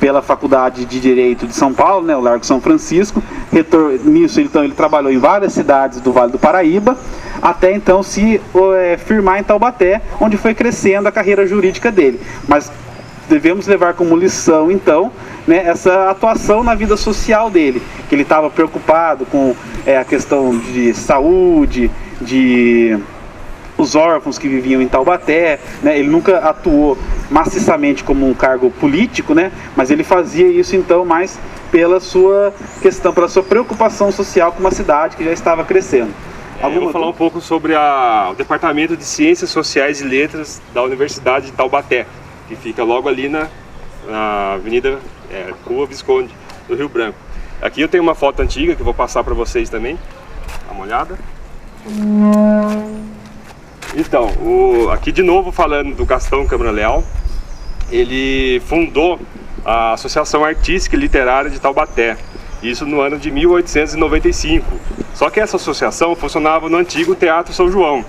pela Faculdade de Direito de São Paulo, né, o Largo São Francisco. Nisso, então, ele trabalhou em várias cidades do Vale do Paraíba, até então se firmar em Taubaté, onde foi crescendo a carreira jurídica dele. Mas devemos levar como lição, então, né, essa atuação na vida social dele, que ele estava preocupado com a questão de saúde, de os órfãos que viviam em Taubaté, né? Ele nunca atuou maciçamente como um cargo político, né? Mas ele fazia isso então mais pela sua questão, pela sua preocupação social com uma cidade que já estava crescendo. Eu vou falar um pouco sobre o Departamento de Ciências Sociais e Letras da Universidade de Taubaté, que fica logo ali na Avenida Rua Visconde do Rio Branco. Aqui eu tenho uma foto antiga que eu vou passar para vocês também. Dá uma olhada. Então, aqui de novo falando do Gastão Câmara Leal, ele fundou a Associação Artística e Literária de Taubaté, isso no ano de 1895. Só que essa associação funcionava no antigo Teatro São João,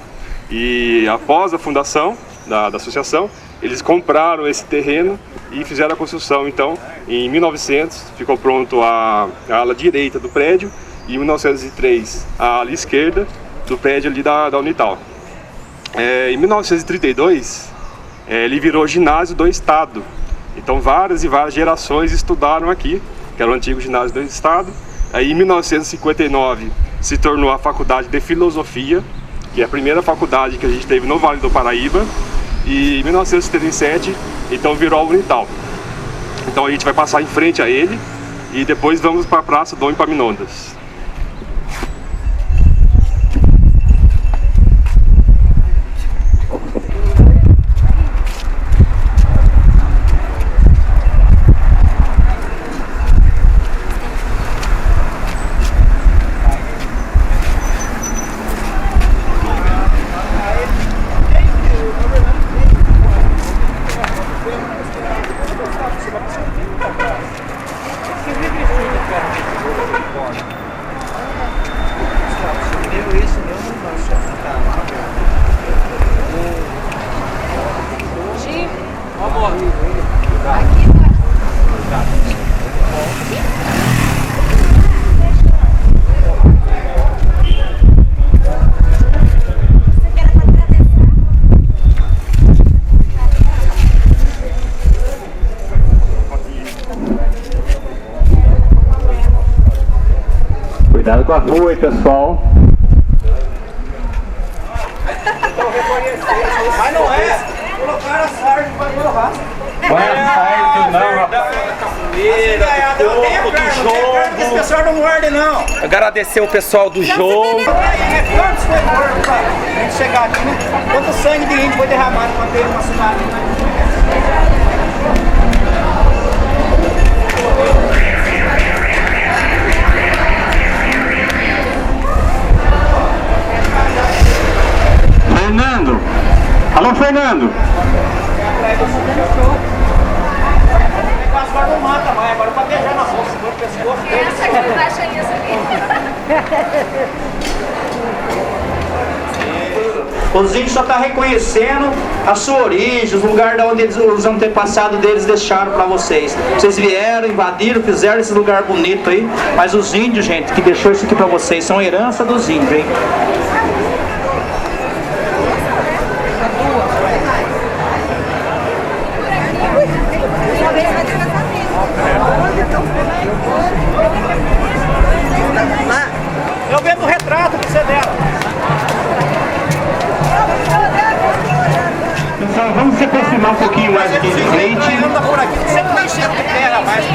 e após a fundação da associação, eles compraram esse terreno e fizeram a construção. Então, em 1900, ficou pronto a ala direita do prédio, e em 1903, a ala esquerda do prédio ali da Unital. Em 1932, ele virou ginásio do Estado. Então várias e várias gerações estudaram aqui, que era o antigo ginásio do Estado. Aí em 1959 se tornou a Faculdade de Filosofia, que é a primeira faculdade que a gente teve no Vale do Paraíba. E em 1977, então virou a Unital. Então a gente vai passar em frente a ele e depois vamos para a Praça Dom Epaminondas. Cuidado com a rua aí, pessoal. Mas não é, colocaram a sarja para provar. Não é sarja, não, rapaz. Do jogo. Esse pessoal não morde, não. Agradecer o pessoal do jogo. Quantos foi morto pra gente chegar aqui, né? Quanto sangue de índio foi derramado para ter uma cidade, né? Fernando! Alô, Fernando! Agora não mata mais, agora para beijar na bolsa, segura o pescoço. Essa aqui não baixa isso aqui. Os índios só estão reconhecendo a sua origem, os lugares onde os antepassados deles deixaram para vocês. Vocês vieram, invadiram, fizeram esse lugar bonito aí, mas os índios, gente, que deixou isso aqui para vocês, são herança dos índios, hein? Eu vendo o retrato que você dela. Pessoal, vamos se aproximar um pouquinho mais aqui de frente. Anda por aqui, sempre tem cheiro de terra mais.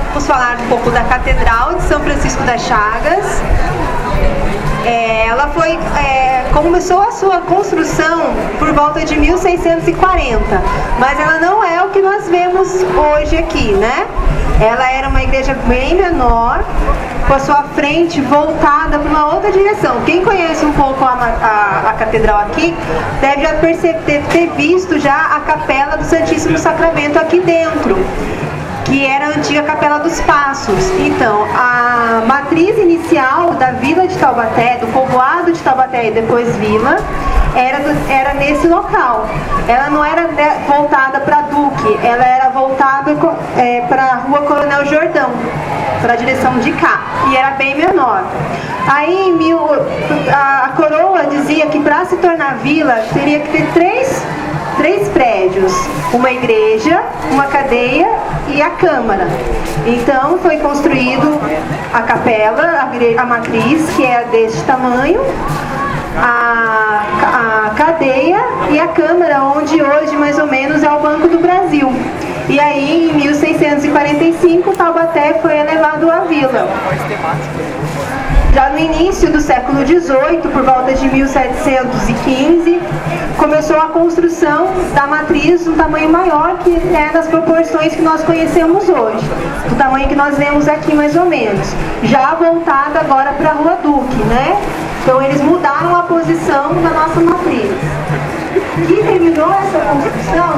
Vamos falar um pouco da Catedral de São Francisco das Chagas. Ela foi, começou a sua construção por volta de 1640, mas ela não é o que nós vemos hoje aqui, né? Ela era uma igreja bem menor, com a sua frente voltada para uma outra direção. Quem conhece um pouco a catedral aqui, deve já ter visto já a capela do Santíssimo Sacramento aqui dentro. que era a antiga Capela dos Passos. Então, a matriz inicial da vila de Taubaté, do povoado de Taubaté e depois vila, era nesse local. Ela não era voltada para Duque, ela era voltada para a Rua Coronel Jordão, para a direção de cá, e era bem menor. Aí a coroa dizia que para se tornar vila teria que ter três prédios, uma igreja, uma cadeia e a câmara. Então foi construído a capela, a matriz, que é deste tamanho, a cadeia e a câmara, onde hoje mais ou menos é o Banco do Brasil. E aí em 1645 Taubaté foi elevado à vila. Já no início do século XVIII, por volta de 1715, começou a construção da matriz um tamanho maior, que é nas proporções que nós conhecemos hoje, do tamanho que nós vemos aqui mais ou menos, já voltada agora para a Rua Duque, né? Então eles mudaram a posição da nossa matriz. E terminou essa construção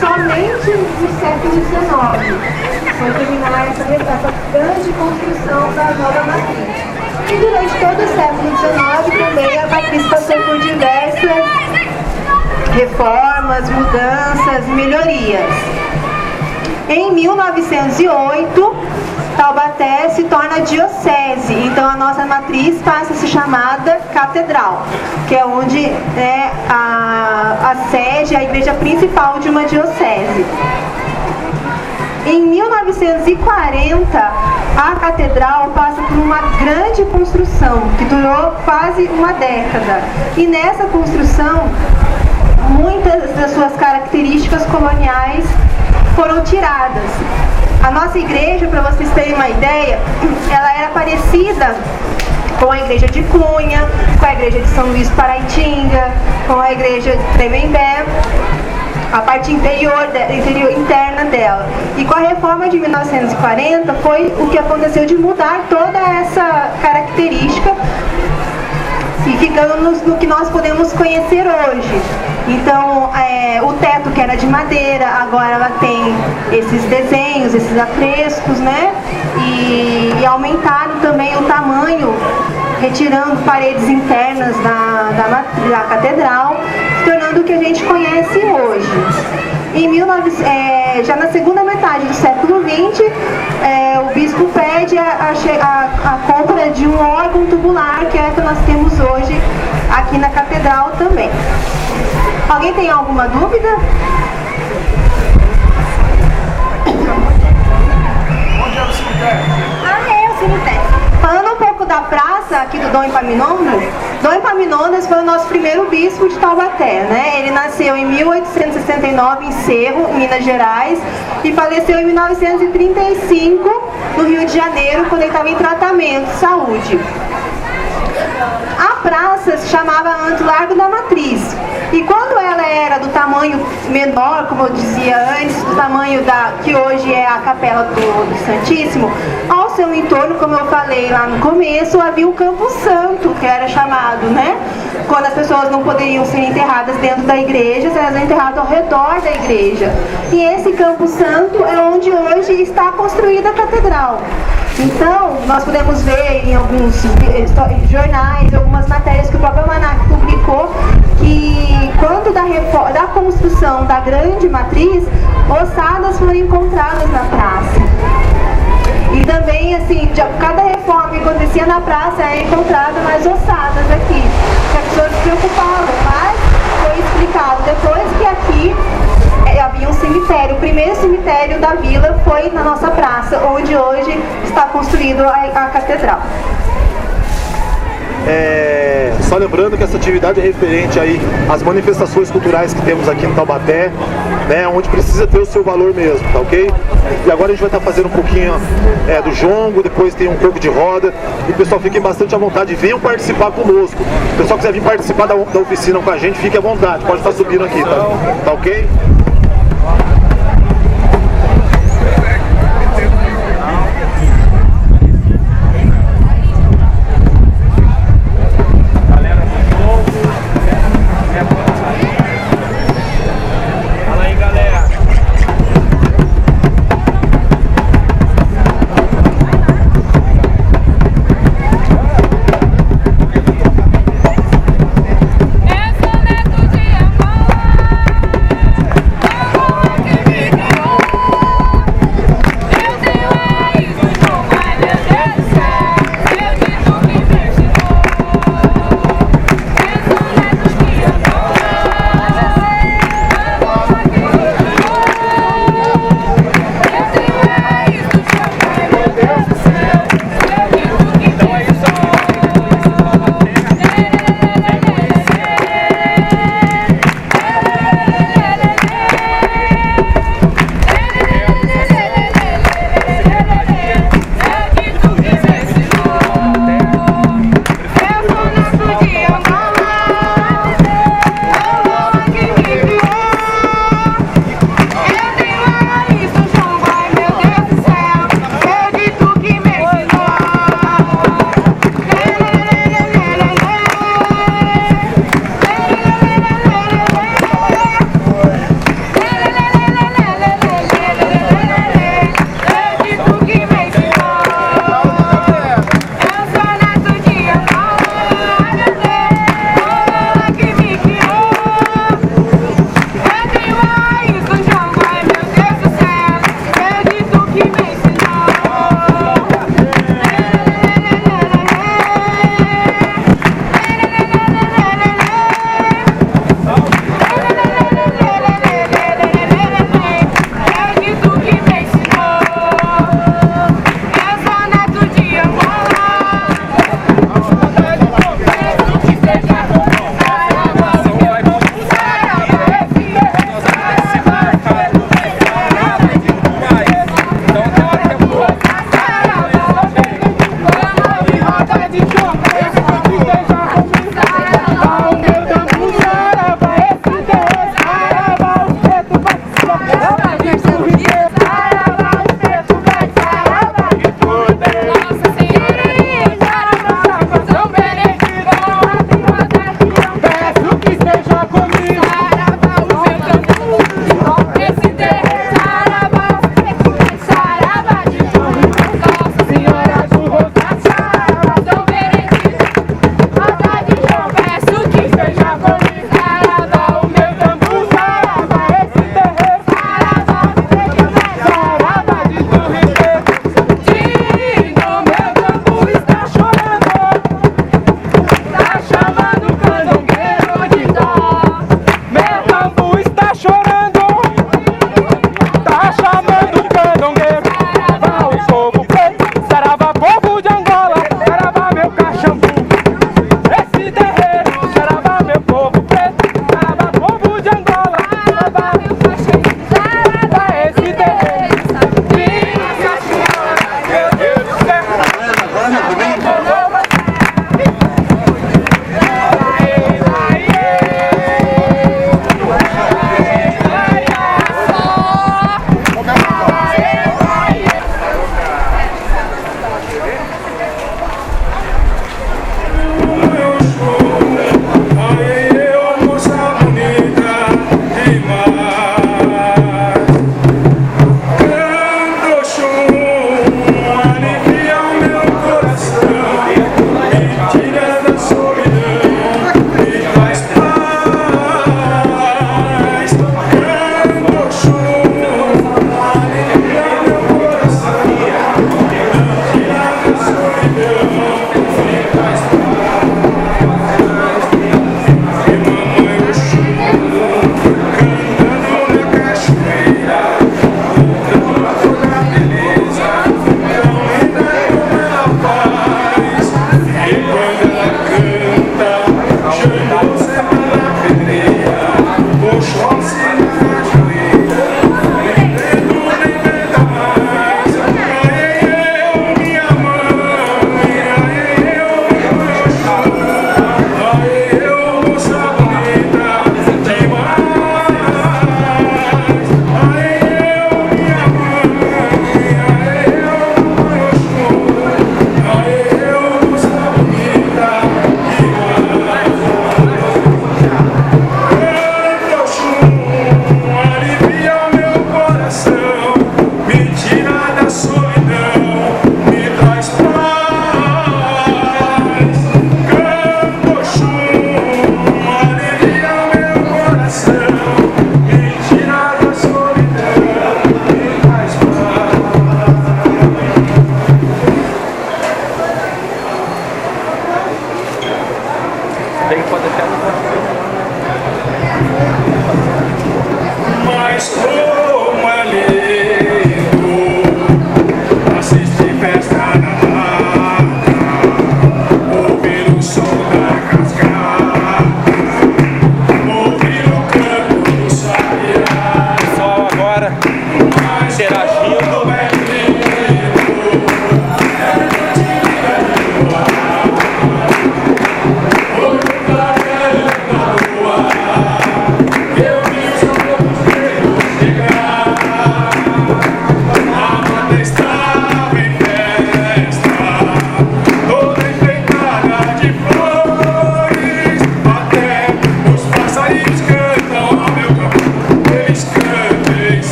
somente no século XIX. Foi terminar essa grande construção da nova matriz. E durante todo o século XIX também a matriz passou por diversas reformas, mudanças, melhorias. Em 1908, Taubaté se torna diocese, então a nossa matriz passa a ser chamada catedral, que é onde é a sede, a igreja principal de uma diocese. Em 1940, a catedral passa por uma grande construção, que durou quase uma década. E nessa construção, muitas das suas características coloniais foram tiradas. A nossa igreja, para vocês terem uma ideia, ela era parecida com a igreja de Cunha, com a igreja de São Luís Paraitinga, com a igreja de Tremembé, a parte interna dela. E com a reforma de 1940 foi o que aconteceu de mudar toda essa característica e ficando no que nós podemos conhecer hoje. Então, o teto, que era de madeira, agora ela tem esses desenhos, esses afrescos, né? E aumentaram também o tamanho, retirando paredes internas da catedral, tornando o que a gente conhece hoje. Já na segunda metade do século XX, o bispo pede a compra de um órgão tubular, que é o que nós temos hoje aqui na catedral também. Alguém tem alguma dúvida? Onde é o cemitério? É o cemitério. Falando um pouco da praça aqui do Dom Epaminondas, Dom Epaminondas foi o nosso primeiro bispo de Taubaté, né? Ele nasceu em 1869 em Cerro, em Minas Gerais, e faleceu em 1935 no Rio de Janeiro, quando ele estava em tratamento de saúde. A praça se chamava antes Largo da Matriz, e quando ela era do tamanho menor, como eu dizia antes, do tamanho que hoje é a Capela do Santíssimo, ao seu entorno, como eu falei lá no começo, havia o Campo Santo, que era chamado, né? Quando as pessoas não poderiam ser enterradas dentro da igreja, elas eram enterradas ao redor da igreja. E esse Campo Santo é onde hoje está construída a catedral. Então, nós podemos ver em alguns jornais, algumas matérias que o próprio Almanac publicou, que quando da construção da grande matriz, ossadas foram encontradas na praça. E também, assim, cada reforma que acontecia na praça é encontrada mais ossadas aqui, que as pessoas se preocupavam, mas foi explicado depois que aqui havia um cemitério. O primeiro cemitério da vila foi na nossa praça, onde hoje está construído a catedral. Só lembrando que essa atividade é referente aí às manifestações culturais que temos aqui no Taubaté, né, onde precisa ter o seu valor mesmo, tá ok? E agora a gente vai estar fazendo um pouquinho do jongo, depois tem um pouco de roda, e o pessoal fiquem bastante à vontade, venham participar conosco. Se o pessoal quiser vir participar da oficina com a gente, fique à vontade, pode estar subindo aqui, tá ok?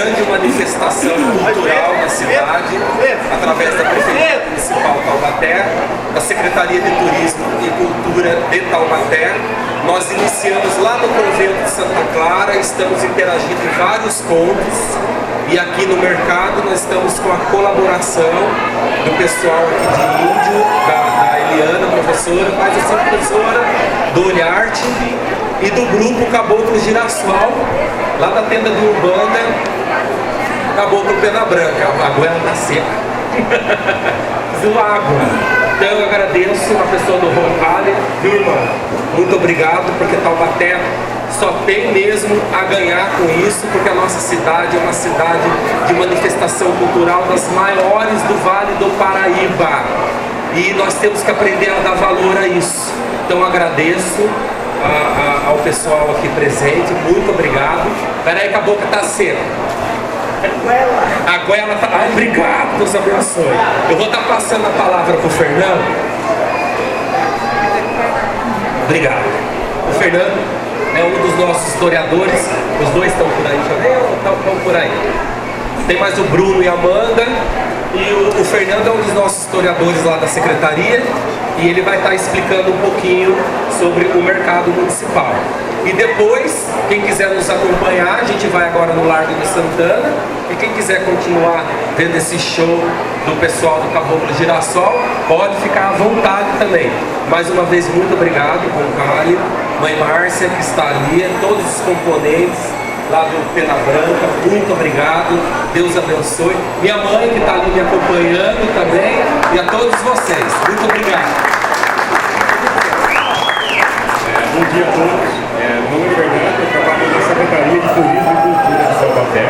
grande manifestação cultural na cidade, através da Prefeitura Municipal de Taubaté, da Secretaria de Turismo e Cultura de Taubaté. Nós iniciamos lá no Convento de Santa Clara, estamos interagindo em vários pontos, e aqui no mercado nós estamos com a colaboração do pessoal aqui de Índio, da Eliana, professora, mais a professora do Olharte, e do grupo Caboclo Girassol, lá da tenda de Umbanda, Caboclo Pena Branca. A goela tá seca. Fiz uma água. Então eu agradeço a pessoa do Roncalli, viu, irmão? Muito obrigado, porque Taubaté só tem mesmo a ganhar com isso, porque a nossa cidade é uma cidade de manifestação cultural das maiores do Vale do Paraíba. E nós temos que aprender a dar valor a isso. Então agradeço ao pessoal aqui presente, muito obrigado. Peraí que a boca tá seca. A goela tá... Ai, obrigado, Deus abençoe. Eu vou estar passando a palavra pro Fernando. Obrigado. O Fernando é um dos nossos historiadores. Os dois estão por aí também ou estão por aí? Tem mais o Bruno e a Amanda. E o Fernando é um dos nossos historiadores lá da secretaria, e ele vai estar explicando um pouquinho sobre o mercado municipal. E depois, quem quiser nos acompanhar, a gente vai agora no Largo de Santana, e quem quiser continuar vendo esse show do pessoal do Caboclo Girassol, pode ficar à vontade também. Mais uma vez, muito obrigado, Roncalli, Mãe Márcia, que está ali, todos os componentes lá do Pena Branca, muito obrigado, Deus abençoe. Minha mãe que está ali me acompanhando também, e a todos vocês, muito obrigado. Bom dia a todos, meu nome é Fernando, eu trabalho na Secretaria de Turismo e Cultura de Taubaté.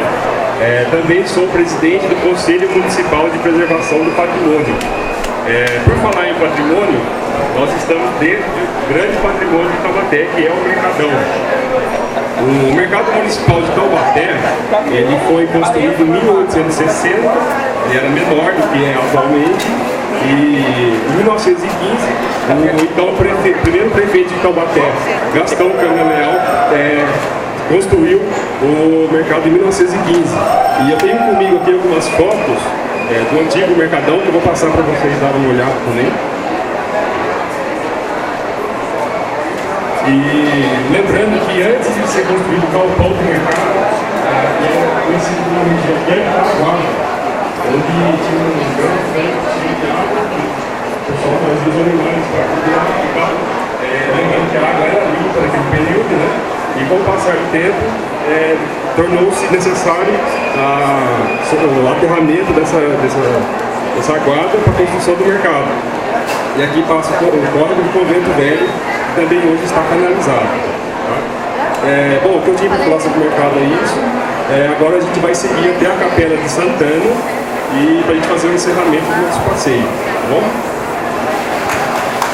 Também sou presidente do Conselho Municipal de Preservação do Patrimônio. Por falar em patrimônio, nós estamos dentro do grande patrimônio de Taubaté, que é o Mercadão. O Mercado Municipal de Taubaté, ele foi construído em 1860, ele era menor do que é atualmente, e em 1915, o então primeiro prefeito de Taubaté, Gastão Câmara Leal, construiu o mercado em 1915. E eu tenho comigo aqui algumas fotos do antigo Mercadão, que eu vou passar para vocês darem uma olhada também. E lembrando que antes de ser construído o galpão do mercado, era conhecido como região de Araguá, onde tinha um grande campo de água, o pessoal trazia os animais para poder ficar. Lembrando que a água era limpa naquele período, né? E com o passar do tempo, tornou-se necessário o aterramento dessa guarda para a construção do mercado. E aqui passa o córrego do Convento Velho, que também hoje está canalizado. Tá? Bom, o que eu tinha para falar sobre o mercado é isso. Agora a gente vai seguir até a Capela de Santana e para a gente fazer o encerramento do nosso passeio. Tá bom?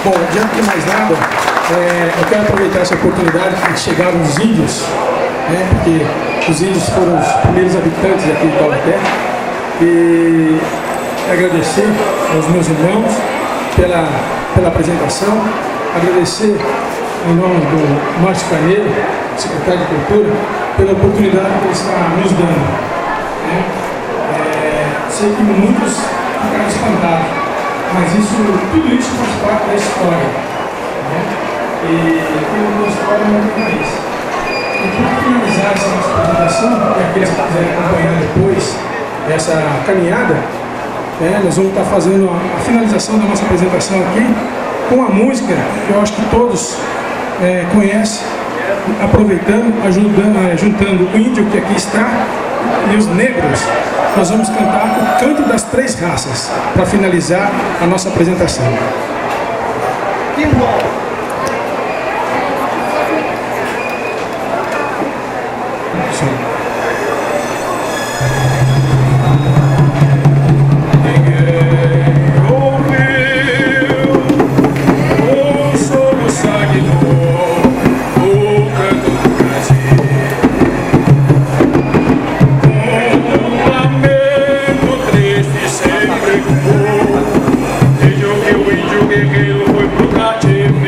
Bom, adiante de mais nada, eu quero aproveitar essa oportunidade que chegaram os índios, né, porque os índios foram os primeiros habitantes aqui de Taubaté, e agradecer aos meus irmãos pela apresentação, agradecer em nome do Márcio Carneiro, secretário de Cultura, pela oportunidade que ele está nos dando. Né? Sei que muitos ficaram espantados, mas tudo isso faz parte da história. Né? E tem uma história muito raiz. E para finalizar essa nossa apresentação, e aqueles que quiserem acompanhar depois essa caminhada, nós vamos estar fazendo a finalização da nossa apresentação aqui com a música que eu acho que todos conhecem, aproveitando, juntando o índio que aqui está e os negros. Nós vamos cantar o Canto das Três Raças para finalizar a nossa apresentação. Desde o que o índio guerreiro foi pro cativeiro.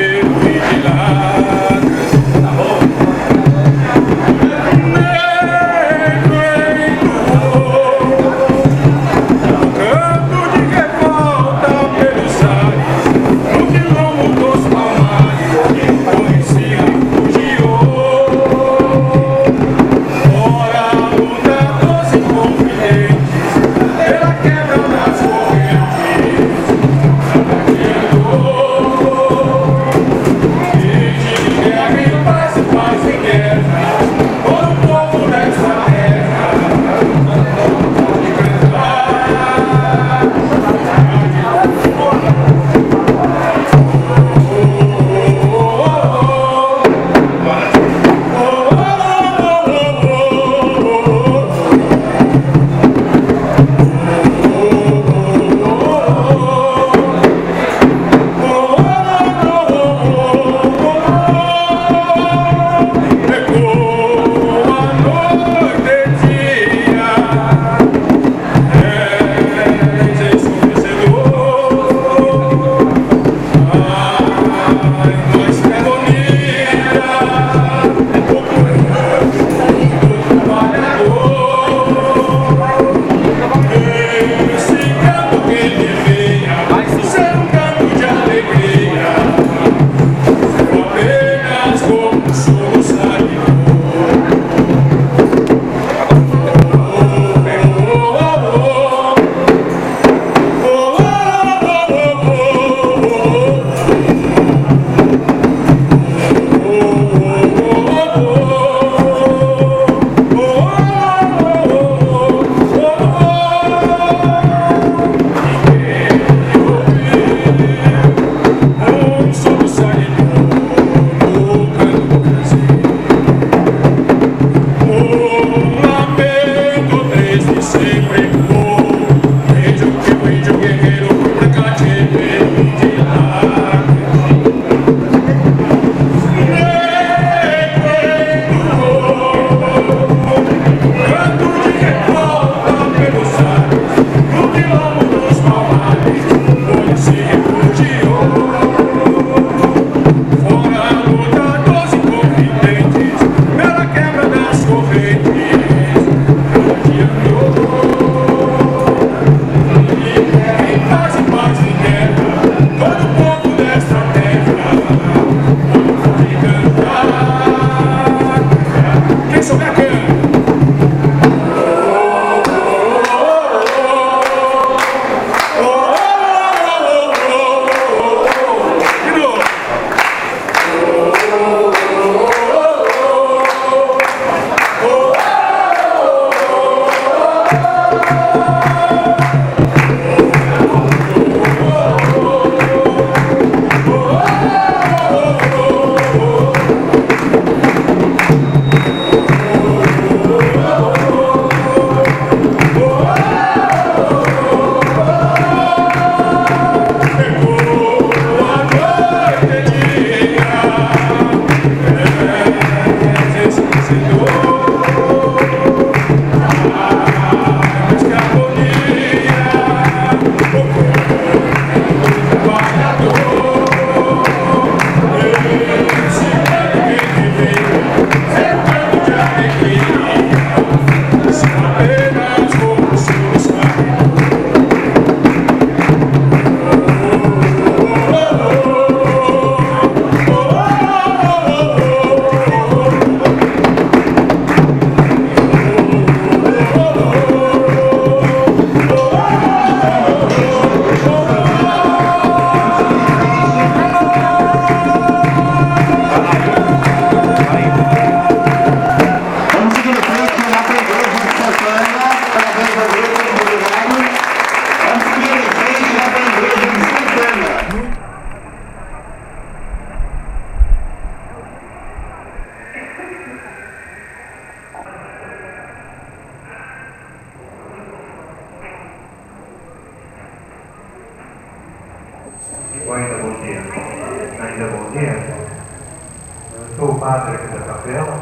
sou padre aqui da capela,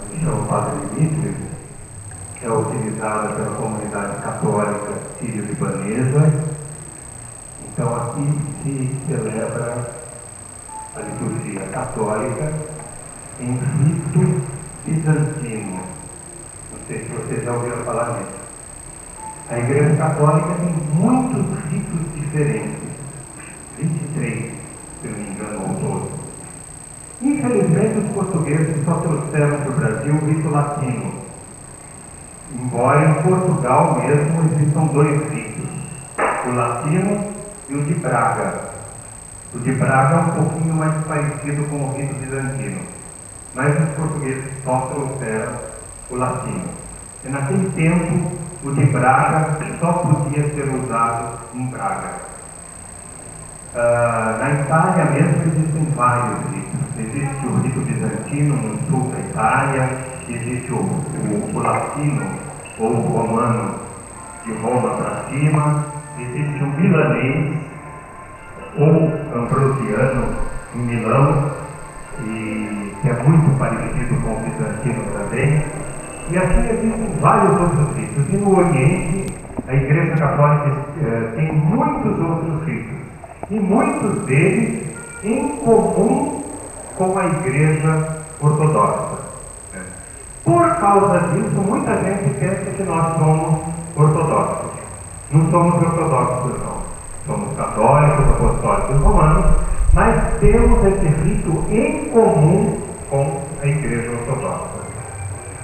me chamo Padre Dimitri, é utilizada pela comunidade católica sírio-libanesa. Então aqui se celebra a liturgia católica em rito bizantino. Não sei se vocês já ouviram falar nisso. A Igreja Católica tem muitos ritos diferentes, 23, se não me engano, ao todo. Infelizmente, os portugueses só trouxeram para o Brasil o rito latino, embora em Portugal mesmo existam dois ritos, o latino e o de Braga. O de Braga é um pouquinho mais parecido com o rito bizantino, mas os portugueses só trouxeram o latino. E naquele tempo, o de Braga só podia ser usado em Braga. Na Itália mesmo existem vários ritos. Existe o rito bizantino no sul da Itália, existe o latino ou o romano de Roma para cima, existe o milanês ou ambrosiano em Milão, que é muito parecido com o bizantino também. E assim existem vários outros ritos. E no Oriente, a Igreja Católica tem muitos outros ritos. E muitos deles em comum com a Igreja Ortodoxa. Por causa disso, muita gente pensa que nós somos ortodoxos. Não somos ortodoxos, não. Somos católicos, apostólicos romanos, mas temos esse rito em comum com a Igreja Ortodoxa.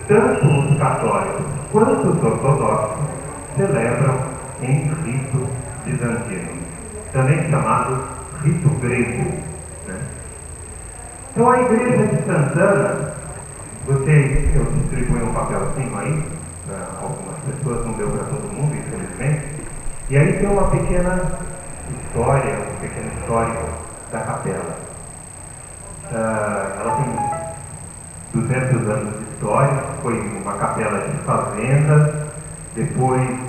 Tanto os católicos quanto os ortodoxos celebram em rito bizantino, também chamado rito grego. Então a Igreja de Santana, eu distribuí um papelzinho aí para algumas pessoas, não deu para todo mundo, infelizmente, e aí tem uma pequena história, um pequeno histórico da capela. Ela tem 200 anos de história, foi uma capela de fazenda, depois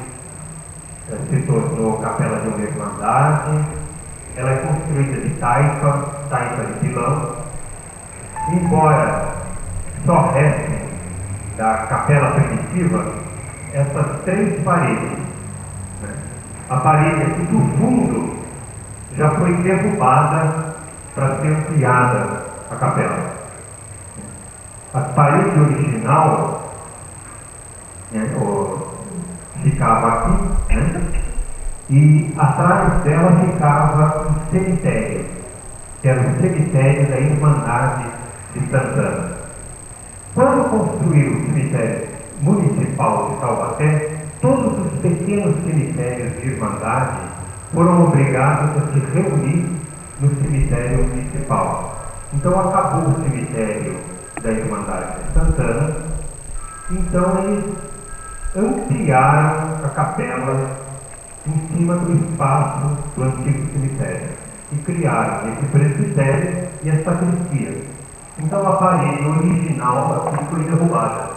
se tornou capela de uma irmandade. Ela é construída de taipa de pilão. Embora só restem da capela primitiva essas 3 paredes. A parede aqui do fundo já foi derrubada para ser ampliada a capela. A parede original ficava aqui, e atrás dela ficava um cemitério, que era o cemitério da Irmandade de Santana. Quando construíram o cemitério municipal de Taubaté, todos os pequenos cemitérios de Irmandade foram obrigados a se reunir no cemitério municipal. Então acabou o cemitério da Irmandade de Santana, então eles ampliaram a capela em cima do espaço do antigo cemitério e criaram esse presbitério e a sacristia. Então a parede original aqui foi derrubada.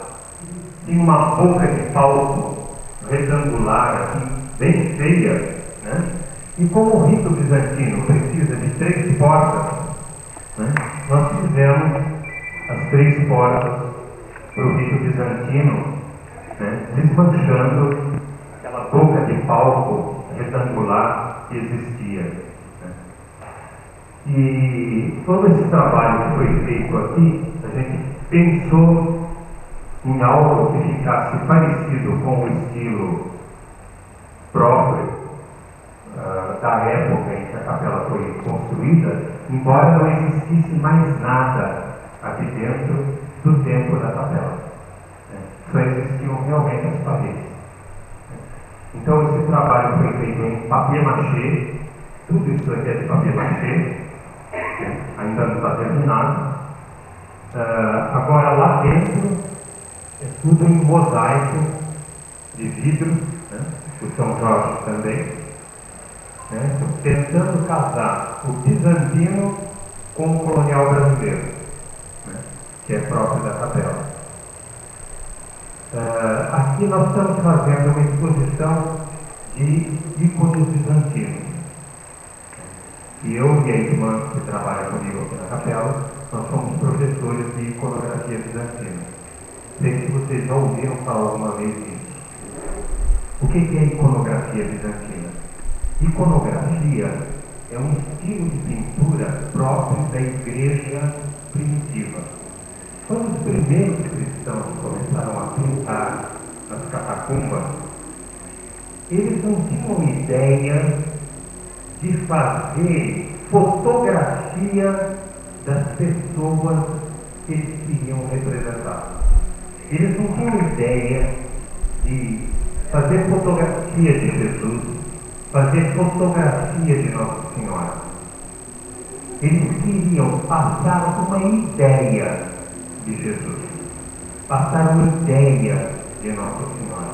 Tinha uma boca de palco retangular aqui, bem feia, E como o rito bizantino precisa de 3 portas, nós fizemos as 3 portas para o rito bizantino, desmanchando aquela boca de palco retangular que existia. E todo esse trabalho que foi feito aqui, a gente pensou em algo que ficasse parecido com o estilo próprio da época em que a capela foi construída, embora não existisse mais nada aqui dentro do tempo da capela. Só existiam realmente as paredes. Então esse trabalho foi feito em papier-mâché, tudo isso aqui é de papier-mâché, ainda não está terminado. Agora lá dentro é tudo em mosaico de vidro, o São Jorge também, tentando casar o bizantino com o colonial brasileiro, que é próprio da capela. Aqui nós estamos fazendo uma exposição de ícones bizantinos. E eu e a irmã que trabalha comigo aqui na capela, nós somos professores de iconografia bizantina. Sei que vocês já ouviram falar alguma vez disso. O que é iconografia bizantina? Iconografia é um estilo de pintura próprio da igreja primitiva. Quando os primeiros cristãos começaram a pintar nas catacumbas, eles não tinham ideia de fazer fotografia das pessoas que eles queriam representar. Eles não tinham ideia de fazer fotografia de Jesus, fazer fotografia de Nossa Senhora. Eles queriam passar uma ideia de Jesus, passar uma ideia de Nossa Senhora,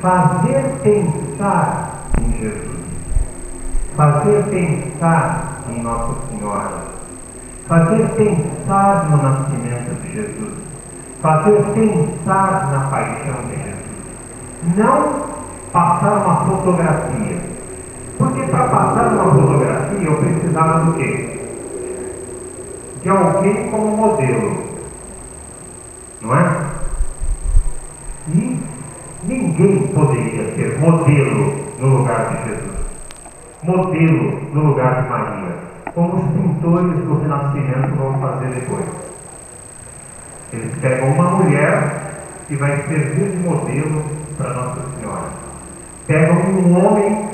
fazer pensar em Jesus, fazer pensar em Nossa Senhora, fazer pensar no nascimento de Jesus, fazer pensar na paixão de Jesus. Não passar uma fotografia. Porque para passar uma fotografia eu precisava do quê? De alguém como modelo. Não é? E ninguém poderia ser modelo no lugar de Jesus. Modelo no lugar de Maria. Como os pintores do Renascimento vão fazer depois. Eles pegam uma mulher que vai servir de modelo para Nossa Senhora. Pegam um homem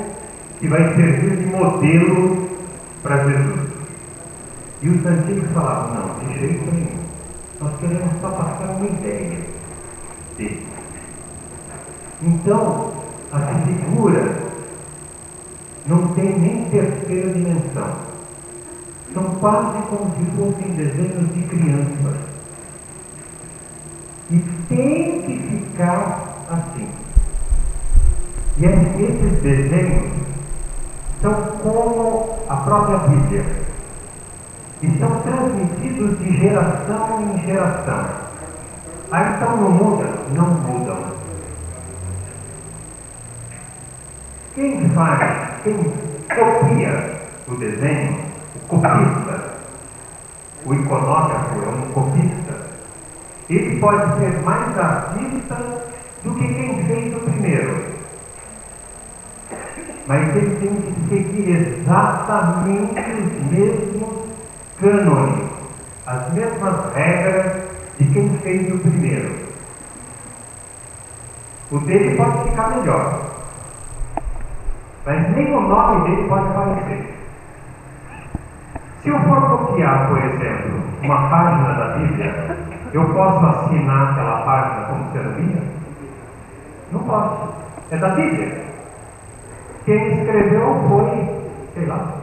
que vai servir de modelo para Jesus. E os antigos falavam, não, de jeito nenhum. Nós queremos só passar uma ideia dele. Então, a figura não tem nem terceira dimensão. São quase como se fossem desenhos de crianças. E tem que ficar assim. E esses desenhos são como a própria Bíblia. E são transmitidos de geração em geração. Aí então não mudam? Não mudam. Quem copia o desenho, o copista, o iconógrafo é um copista, ele pode ser mais artista do que quem fez o primeiro. Mas ele tem que seguir exatamente os mesmos cânones, as mesmas regras de quem fez o primeiro. O dele pode ficar melhor, mas nem o nome dele pode aparecer. Se eu for copiar, por exemplo, uma página da Bíblia, eu posso assinar aquela página como sendo minha? Não posso. É da Bíblia. Quem escreveu foi, sei lá,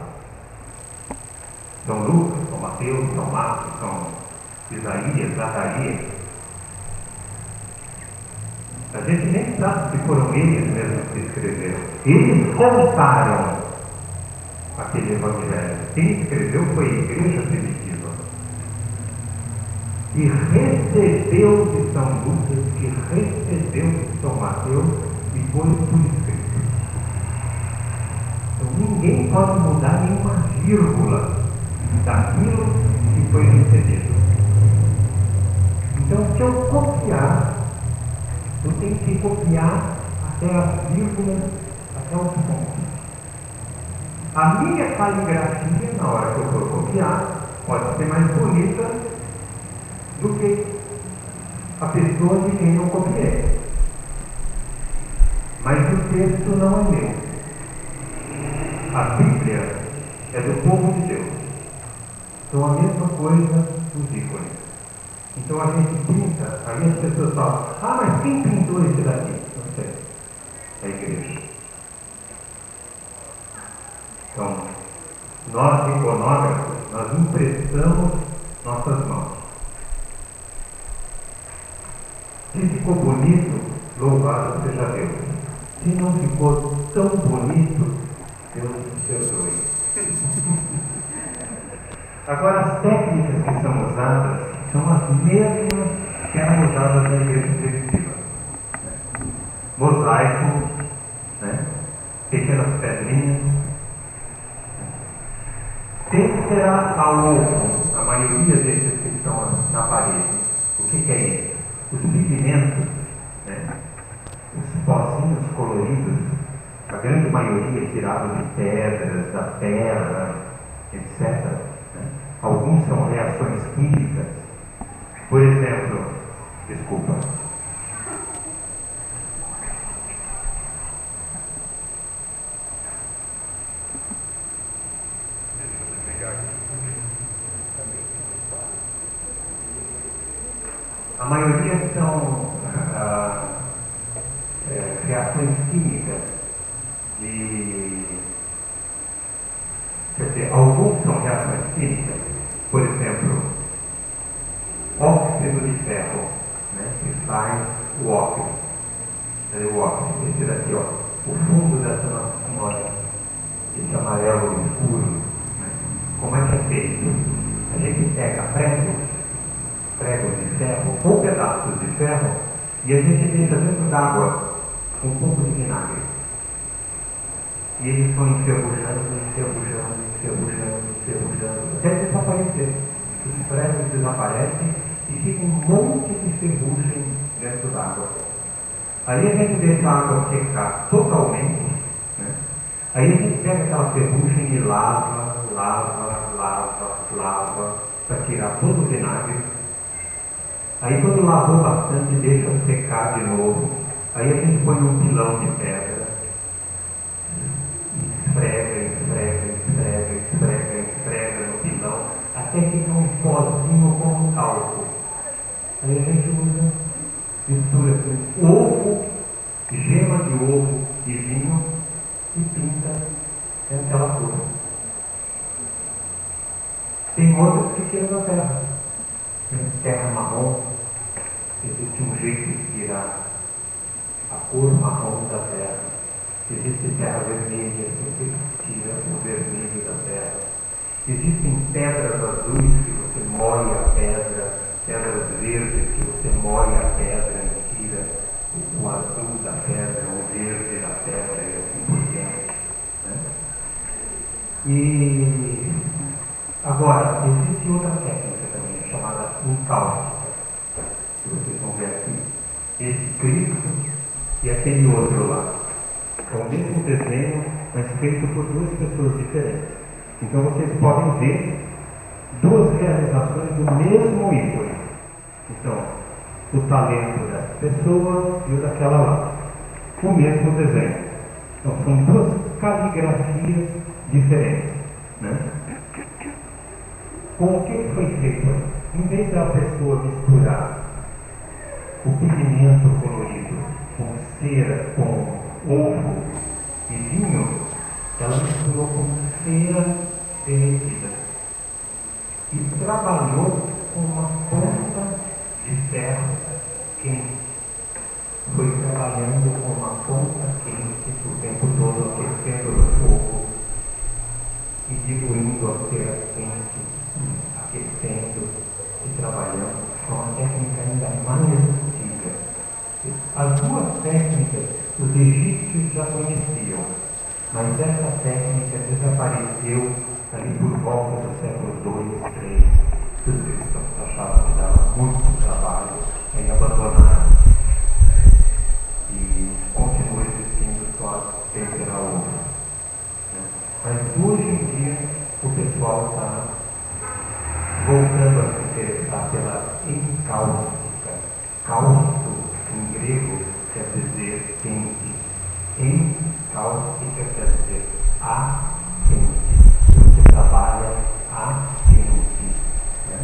São Lucas, São Mateus, São Marcos, São Isaías, Zacarias. A gente nem sabe se foram eles mesmos que escreveram. Eles contaram aquele evangelho. Quem escreveu foi a igreja primitiva. E recebeu de São Lucas, que recebeu de São Mateus e foi por escrito. Então ninguém pode mudar nenhuma vírgula daquilo que foi recebido. Então, se eu copiar, eu tenho que copiar até as vírgulas, até os pontos. A minha caligrafia, na hora que eu for copiar, pode ser mais bonita do que a pessoa de quem eu copiei. Mas o texto não é meu. A Bíblia é do povo de Deus. Então a mesma coisa dos ícones. Então a gente pinta, aí as pessoas falam, mas quem pintou esse daqui? Não sei. É a igreja. Então, nós iconógrafos, nós emprestamos nossas mãos. Se ficou bonito, louvado seja Deus. Se não ficou tão bonito, Deus nos perdoe. Agora, as técnicas que são usadas são as mesmas que eram usadas na igreja primitiva. Mosaico, pequenas pedrinhas, alofo, a maioria desses que estão na parede. O que é isso? Os pigmentos, né? Os pozinhos coloridos, a grande maioria tirados de pedras, da terra, etc. Né? Alguns são reações químicas. Por exemplo, desculpa. A maioria são reações químicas quer dizer, alguns são reações químicas, por exemplo, óxido de ferro, né, que faz o óxido. O óxido, esse daqui, ó, o fundo dessa Nossa Senhora, esse amarelo escuro, né? Como é que é feito? A gente pega pregos de ferro ou pedaços de ferro e a gente deixa dentro d'água com um pouco de vinagre. E eles vão enferrujando, até desaparecer. Os pregos desaparecem e fica um monte de ferrugem dentro d'água. Aí a gente deixa a água secar totalmente, né? Aí a gente pega aquela ferrugem e lava, para tirar todo o vinagre. Aí quando lavou bastante, deixa secar de novo. Aí a gente põe um pilão de pedra, esfrega no pilão, até ficar um pozinho como um talco. Aí a gente usa, mistura com ovo, gema de ovo e vinho e pinta aquela cor. Tem outros que tiram da terra. Terra marrom, existe um jeito de tirar a cor marrom da terra. Existe terra vermelha, que tira o vermelho da terra. Existem pedras azuis que você molha a pedra, pedras verdes que você molha a pedra e tira o azul da pedra, o verde da pedra e assim por diante. Né? E agora, existe outra técnica também, chamada encáustica, que vocês vão ver aqui. Esse Cristo e aquele outro lá. É o mesmo desenho, mas feito por duas pessoas diferentes. Então vocês podem ver duas realizações do mesmo ícone. Então, o talento dessa pessoa e o daquela lá. O mesmo desenho. Então são duas caligrafias diferentes. Né? Com o que foi feito? Em vez da pessoa misturar o pigmento colorido com cera, com ovo e vinho, ela misturou com cera derretida e trabalhou com uma ponta de ferro quente. Foi trabalhando com uma ponta quente o tempo todo, aquecendo o fogo e diluindo a cera quente, aquecendo e trabalhando com uma técnica ainda mais antiga. As duas técnicas os egípcios já conheciam, mas essa técnica desapareceu ali por volta do século II, III. Os cristãos achavam que dava muito trabalho em abandonar e continua existindo só temperar ovo. Mas hoje em dia o pessoal está voltando a se interessar pela encáustica. Cáustico, em grego, quer dizer quente. Encáustica quer dizer a quente. Você trabalha a quente. Né?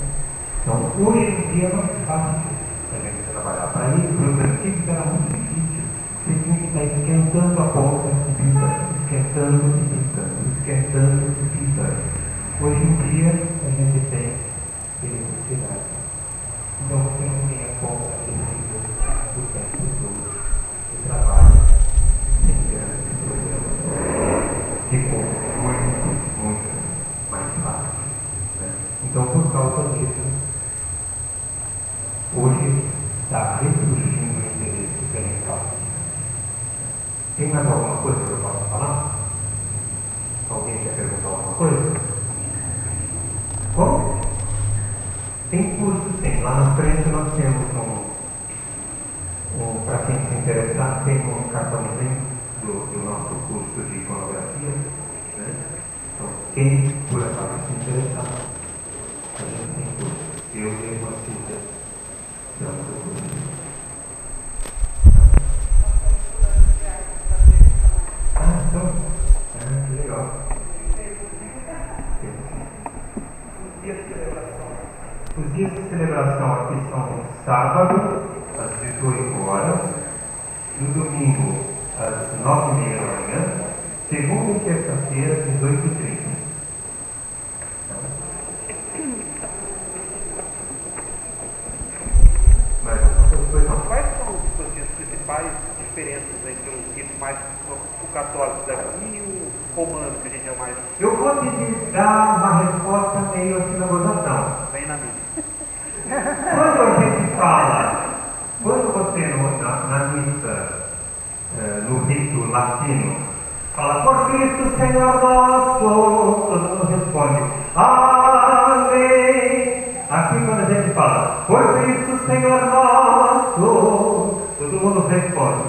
Então, hoje em dia é mais fácil a gente trabalhar. Para isso, os antigos era muito difícil. Você tinha que estar esquentando a ponta e pintando, esquentando e pintando, esquentando e pintando. Hoje em dia, a gente tem eletricidade. Então, você não tem a ponta aquecida o tempo todo de trabalho sem grandes problemas. Ficou muito mais fácil. Né? Então, por causa disso, hoje está ressurgindo o interesse pela encáustica. Tem mais alguma coisa que eu possa falar? Alguém quer perguntar alguma coisa? frente nós temos para quem se interessar, tem um cartãozinho do nosso curso de iconografia, né? Então, quem por acaso se interessar, a gente tem curso. Eu mesmo fiz dando o curso. Então, que legal. Os dias de celebração aqui são sábado, às 18 horas, no domingo, às 9h30 da manhã, segunda e terça-feira, às 18h30. Quais são as principais diferenças entre o rito mais o católico daqui e o romano, que a gente é mais... Eu vou te dar uma resposta meio assim na gozação. Vem na minha. Quando a gente fala, quando você na missa, no rito latino, fala, por Cristo Senhor nosso, todo mundo responde, Amém. Aqui quando a gente fala, por Cristo Senhor nosso, todo mundo responde,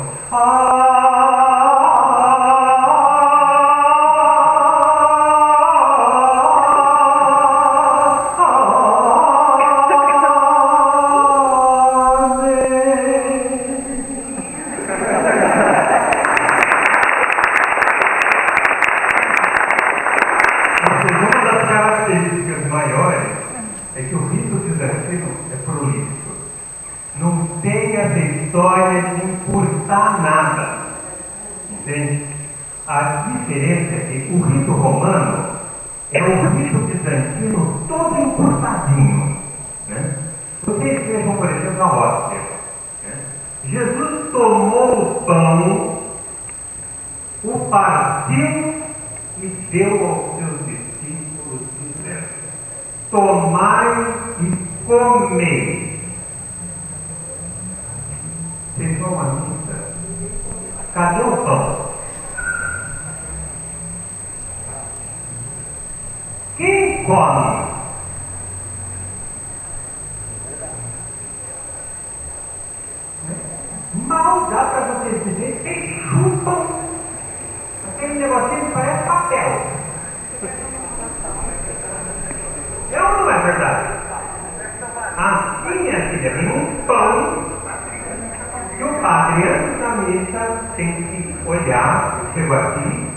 é que o rito bizantino é prolixo. Não tem essa história de encurtar nada. Entende? A diferença é que o rito romano é o rito bizantino todo encurtadinho. Né? Vocês vejam, por exemplo, a hóstia. Né? Jesus tomou o pão, o partiu e deu aos seus discípulos dizendo, tomai e comei. Vocês vão à missa? Cadê o pão? Quem come? Mal dá para vocês dizer que chupam aquele negocinho que parece papel. É ou não é verdade? Assim, minha filha, vem um pão e o padre, antes da missa, tem que olhar, chegou aqui.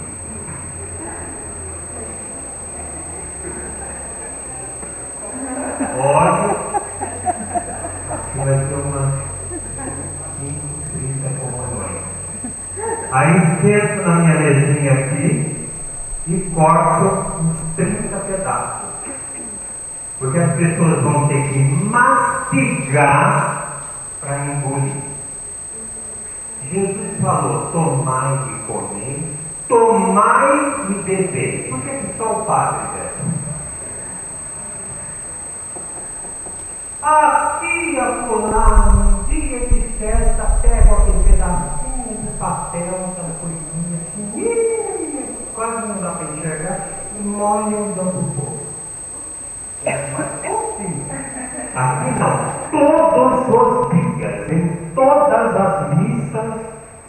Olha, aqui vai ser umas 5:30 comunhões. Aí sento na minha mesinha aqui e corto uns 30 pedaços. Porque as pessoas vão ter que mastigar para engolir. Jesus falou, tomai e comei, tomai e bebei. Por que só o padre deve? Aqui, acolá, num dia de festa, pega aquele pedacinho de papel, aquela coisinha assim, quase não dá para enxergar, e molham do povo. Aqui não, todos os dias, em todas as missas,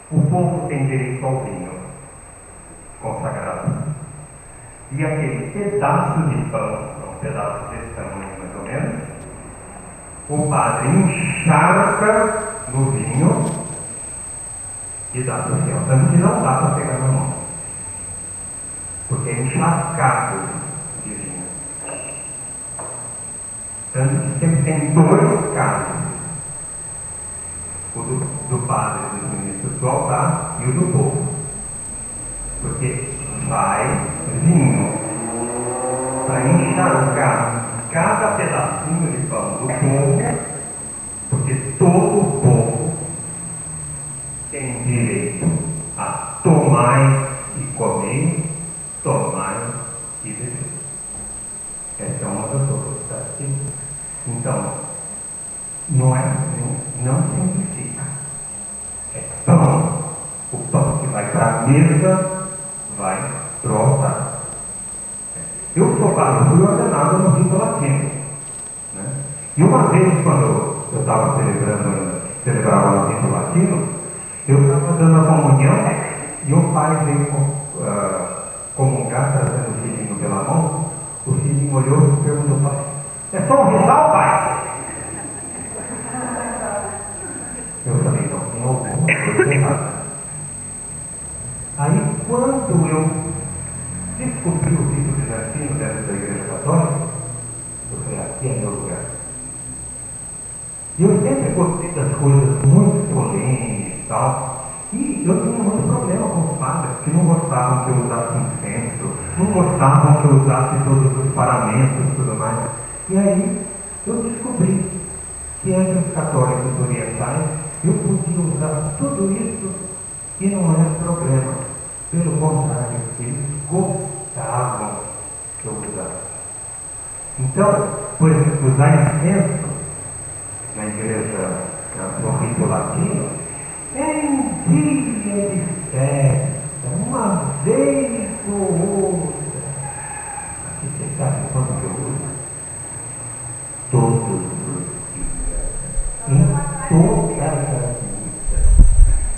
o povo tem direito ao vinho consagrado. E aquele pedaço de pão, um pedaço desse tamanho mais ou menos, o padre encharca no vinho e dá para o céu. Tanto que não dá para pegar na mão, porque é encharcado de vinho. Tanto que sempre tem dois casos: o do padre, dos ministros do altar e o do povo. Porque vai vinho para encharcar cada pedacinho de pão do povo, porque todo o povo tem direito a tomar e comer, tomar e beber. Essa é uma das outras, tá? Então, não simplifica. É pão. O pão que vai para a mesa vai pro altar. Eu sou padre, fui ordenado no rito latino. Né? E uma vez, quando estava celebrava o rito latino, eu estava dando a comunhão e o pai veio comungar, trazendo o filhinho pela mão. O filhinho olhou e perguntou: pai, é só um ritual, pai? Eu falei: não, tem alguma coisa errada. Aí, quando eu descobri o rito bizantino dentro da Igreja Católica, eu falei: aqui é meu lugar. E eu sempre gostei das coisas muito solenes e tal. E eu tinha muito problema com os padres, que não gostavam que eu usasse incenso, não gostavam que eu usasse todos os paramentos e tudo mais. E aí eu descobri que entre os católicos orientais eu podia usar tudo isso e não era problema. Pelo contrário, eles gostavam que eu usasse. Então, por exemplo, usar incenso na igreja, no rito latino, é um dia de festa, uma vez ou outra. Aqui você sabe quando eu uso? Todos os dias, em todas as missas.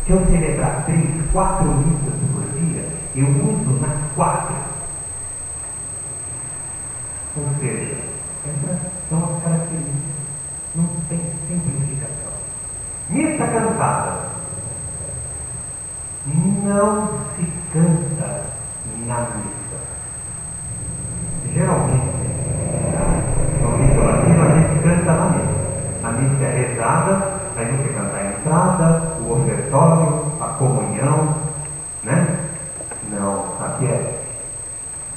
Se eu celebrar 3, 4 missas por dia, eu uso nas 4. Ou seja, essas são as características. Não tem simplificação. Missa cantada. Não se canta na missa. Geralmente, no rito latino, a gente canta na missa. A missa é rezada, aí você canta a entrada, o ofertório, a comunhão, né? Não, aqui é: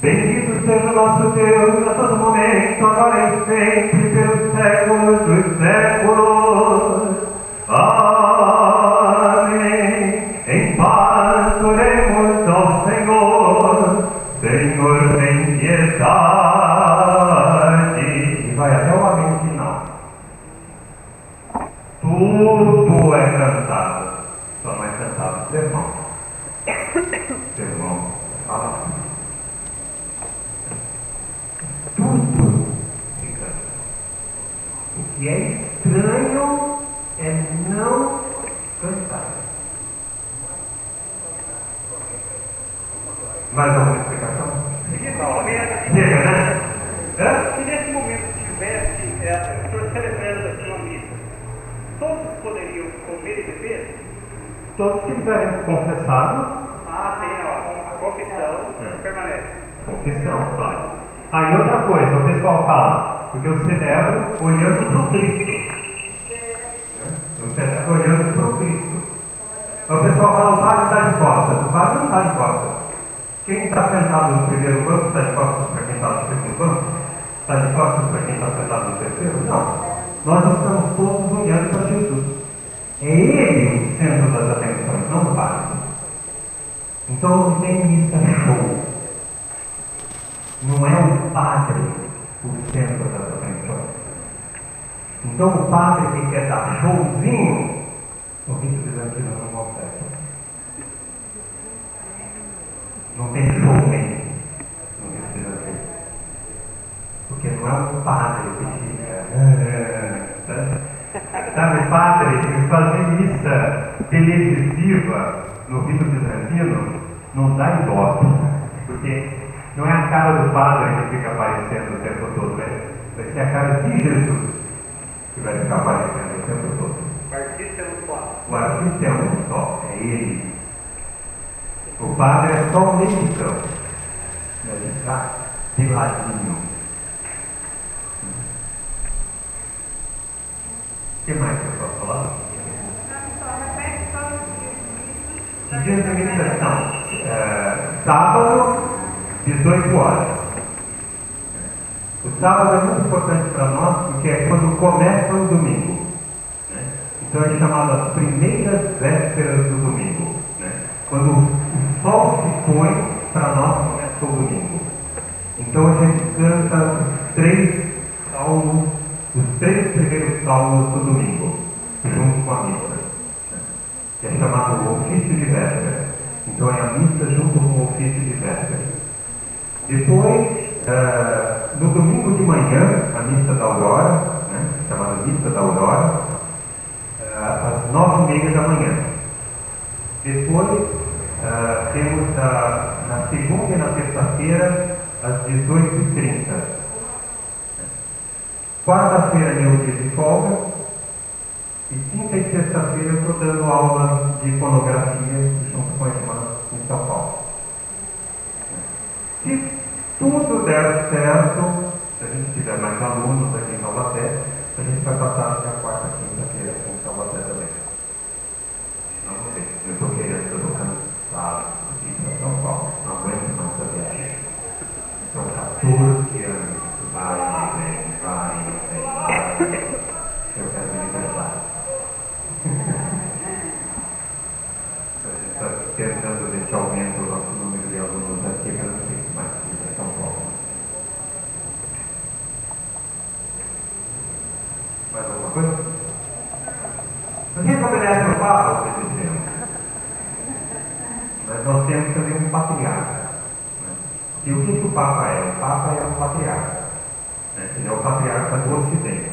bendito seja o nosso Deus a todo momento, agora e sempre, pelos séculos dos séculos. Amém. Em paz oremos ao Senhor. Senhor, tem piedade. E vai até o amém final. Tudo é cantado, só não é cantado sermão. Sermão, fala. Tudo se canta. O que é estranho é não cantar. Mais alguma explicação? Chega, né? Se nesse momento tivesse o senhor celebrando aqui uma missa, todos poderiam comer e beber? Todos que tiverem confessado. Tem a confissão permanece. Confissão, claro. Aí outra coisa, o pessoal fala, porque eu celebro olhando para o Cristo. Eu celebro olhando para o Cristo. O pessoal fala: o padre está de costas. O padre não está de costas. Quem está sentado no primeiro banco está de costas para quem está no segundo banco? Está de costas para quem está sentado no terceiro? Não. Nós estamos todos olhando para Jesus. É Ele o centro das atenções, não o padre. Então não tem missa show. Não é o padre o centro das atenções. Então o padre que quer dar showzinho, o rito bizantino não consegue. Não tem show nem no rito bizantino. Porque não é o padre que fica. Sabe, o padre que fazer missa televisiva no rito bizantino não dá ibope. Porque não é a cara do padre que fica aparecendo o tempo todo, né? Vai ser a cara de Jesus que vai ficar aparecendo o tempo todo. O artista é um só. O artista é um só, é ele. O padre é só um mexicano. Ele está de ladinho. O que mais eu posso falar? Dias de meditação. Sábado, 18 horas. O sábado é muito importante para nós porque é quando começa o domingo. Né? Então é chamado as primeiras vésperas do domingo. Né? Quando o sol se põe, para nós começa o domingo. Então a gente canta os 3 primeiros salmos do domingo, junto com a missa. Que é chamado o ofício de véspera. Então é a missa junto com o ofício de véspera. Depois, no domingo de manhã, a missa da aurora, né, chamada missa da aurora, às 9h30 da manhã. Depois, temos na segunda e na terça-feira, às 18h30. Quarta-feira é meu dia de folga. E quinta e sexta-feira eu estou dando aula de iconografia junto com a irmã em São Paulo. Se tudo der certo, se a gente tiver mais alunos aqui em Taubaté, a gente vai passar até a quarta, quinta-feira em Taubaté também. Não sei, eu estou querendo, eu estou cansado de ir para São Paulo, não aguento mais essa viagem. São 14 anos, vai e vem. Eu quero me libertar. A gente está tentando ver se aumenta o nosso número de alunos aqui, mas não sei mais que ir para São Paulo. Mais alguma coisa? A gente obedece ao Papa, obedecemos. Mas nós temos também um patriarca. E o que o Papa é? O Papa é um patriarca. Ele é o patriarca do Ocidente.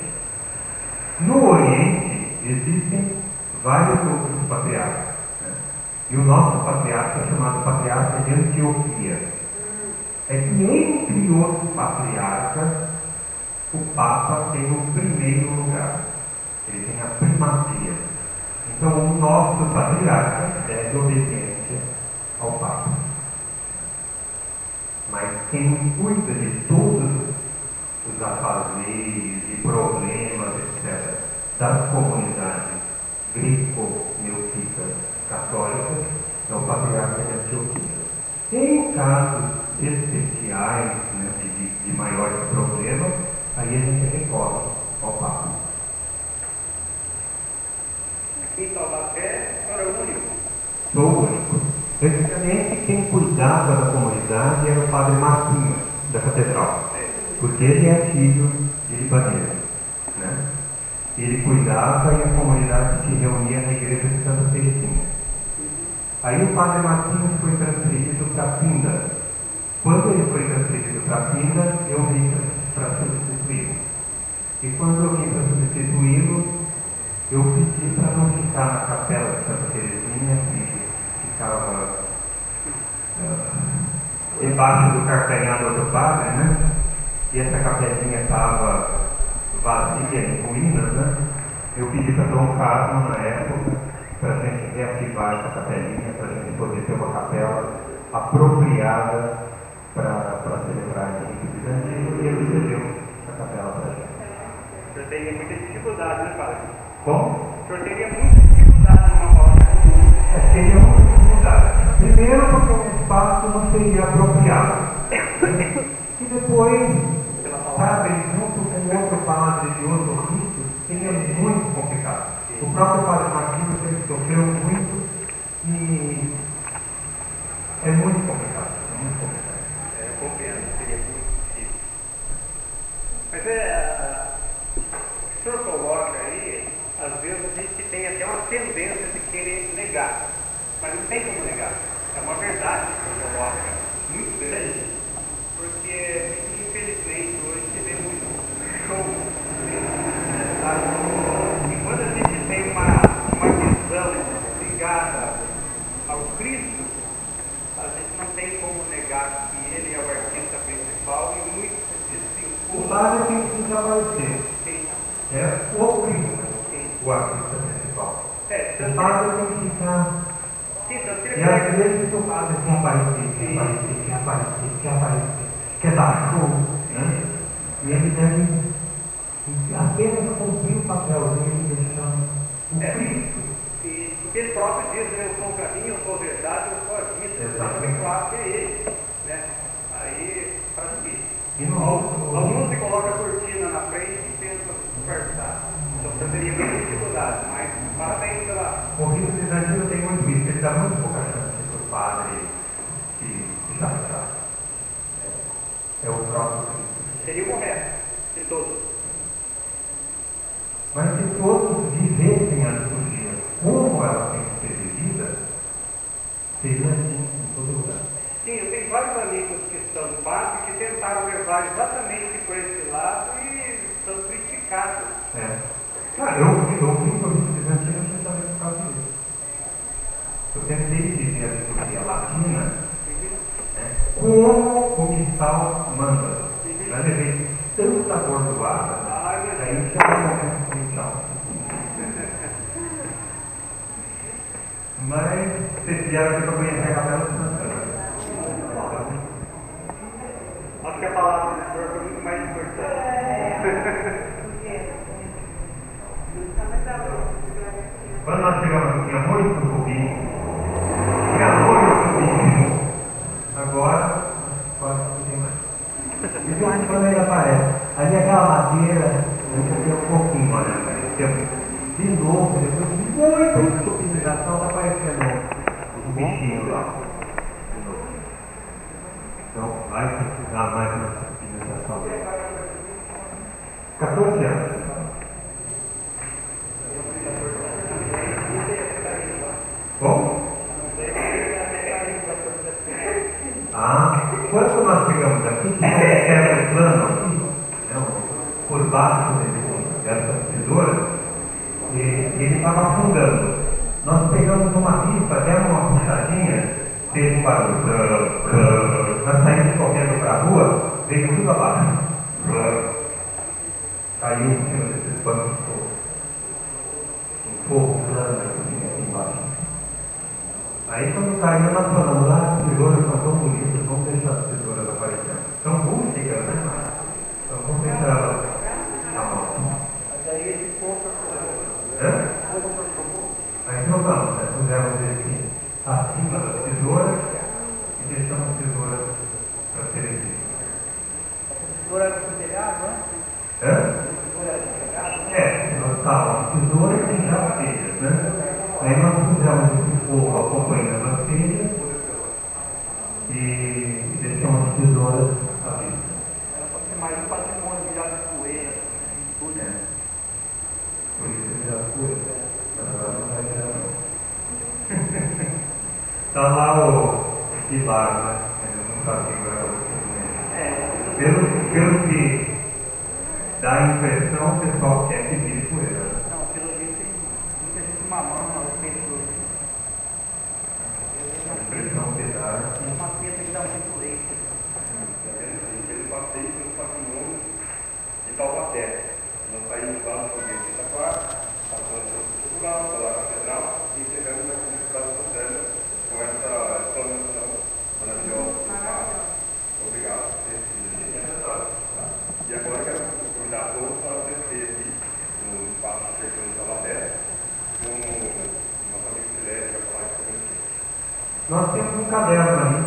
No Oriente existem vários outros patriarcas. E o nosso patriarca é chamado Patriarca de Antioquia. É que entre os patriarcas, o Papa tem o primeiro lugar. Ele tem a primazia. Então o nosso patriarca deve obediência ao Papa. Mas quem cuida de todos os afazeres e problemas, etc., das comunidades greco-neofitas católicas é o Patriarca de Antioquia. Em casos especiais, né, de maiores problemas, aí a gente recorre ao Papa. Em Taubaté, era o único. Sou o único. Antigamente, quem cuidava da comunidade era o Padre Marquinhos, da Catedral, porque ele é filho de libanês, né? Ele cuidava e a comunidade se reunia na igreja de Santa Teresinha. Aí o Padre Marquinhos foi transferido para Pinda. Quando ele foi transferido para Pinda, eu vim para substituí-lo. E quando eu vim para substituí-lo, eu pedi para não ficar na capela de Santa Teresinha, que ficava debaixo do carcanhado do padre, né? E essa capelinha estava vazia, em ruínas, né? Eu pedi para Dom Carlos, na época, para a gente reativar essa capelinha, para a gente poder ter uma capela apropriada para celebrar esse rito bizantino, e ele cedeu a capela para a gente. O senhor teria muita dificuldade, né, padre? Como? O senhor teria muita dificuldade numa palavra comum. Teria muita dificuldade. Primeiro, porque o espaço não seria apropriado. E depois, sabe, junto com outro padre de outro rito, seria muito complicado. O próprio Padre Marquinhos, ele sofreu muito e é muito complicado. É muito complicado. Eu compreendo, seria muito difícil. Mas o senhor coloca aí, às vezes a gente tem até uma tendência de querer negar, mas não tem como negar. É uma verdade que o senhor coloca, muito grande, porque infelizmente hoje se vê muito show. E quando a gente tem uma visão ligada ao Cristo, a gente não tem como negar que ele é o artista principal e muito se O padre tem que desaparecer. Sim. É o Cristo, o artista principal. O padre tem que ficar. E às vezes o padre quer aparecer, quer dar show, né? E ele deve apenas cumprir o papel dele, deixando o Cristo. Porque ele próprio diz, né, eu sou o caminho, eu sou a verdade, eu sou a vida. Então bem claro que é ele. Né? Aí, para quê? Alguns se colocam a cortina na frente e tentam disfarçar. Então você teria muita dificuldade, mas parabéns pela... O rito bizantino tem muito isso, ele dá muito pouca chance para o padre se disfarçar. É o próprio Cristo. Seria o correto de todos. Mas se todos vivessem a liturgia como ela tem que ser vivida, seria assim em todo lugar. Sim, eu tenho vários amigos que são padres que tentaram levar exatamente por esse lado e são criticados. Eu vim para o rito bizantino Eu tentei dizer a liturgia latina, né, como o missal manda. Já levei tanta bordoada, aí já não começa com missal. Mas vocês vieram aqui para conhecer a Capela de Santana. Acho que a palavra do Senhor foi muito mais importante. Quando nós chegamos aqui, tinha muito cubinho. Tinha muito cubinho. Agora, quase não tem mais. E quando ele aparece, ali aquela madeira, eu joguei um pouquinho, olha, de novo, depois de muita estupinização, está aparecendo um bichinho lá. De novo. Então, vai precisar mais uma estupinização. 14 anos. Bom? Quando nós chegamos aqui, tinha um certo plano aqui, por baixo dessas tesouras, e ele estava afundando. Nós pegamos uma pipa, demos uma puxadinha, fez um barulho, nós saímos correndo para a rua, veio tudo abaixo. Caiu em cima desses bancos todos. Um fogo plano aqui embaixo. Aí quando caiu, nós falamos, as tesouras são tão bonitas, vamos deixar as tesouras aparecendo. São rústicas, né? Então vamos deixar elas na mão. Aí trocamos, né? Pusemos esse acima das tesouras e deixamos as tesouras para serem vistas. Tesoura era do telhado, né? Nós estávamos tesouras e já telhas, né? Aí nós fizemos esse fogo acompanhando as telhas e deixamos as tesouras à vista. Era para ser mais um patrimônio virado de poeira, tudo. Por isso que já foi. Agora não vai virar não. Está lá o pilar, né? Eu não sabia agora o pelo que dá a impressão, o pessoal quer que vire poeira. Não, pelo jeito tem muita gente mamando a respeito do. A impressão que dá é uma pena que dá muito leite. Ele passeio pelo patrimônio de Taubaté. Nós saímos lá no foguete de Itaquara, passando pelo Portugal, pela Catedral e chegamos aqui no Estado de Santana com essa explanação maravilhosa do mar. Obrigado por ter sido essa. E agora quero convidar todos para descer aqui no espaço do Sertão de Taubaté com nosso amigo Silésio para falar sobre isso. Nós temos um caderno aí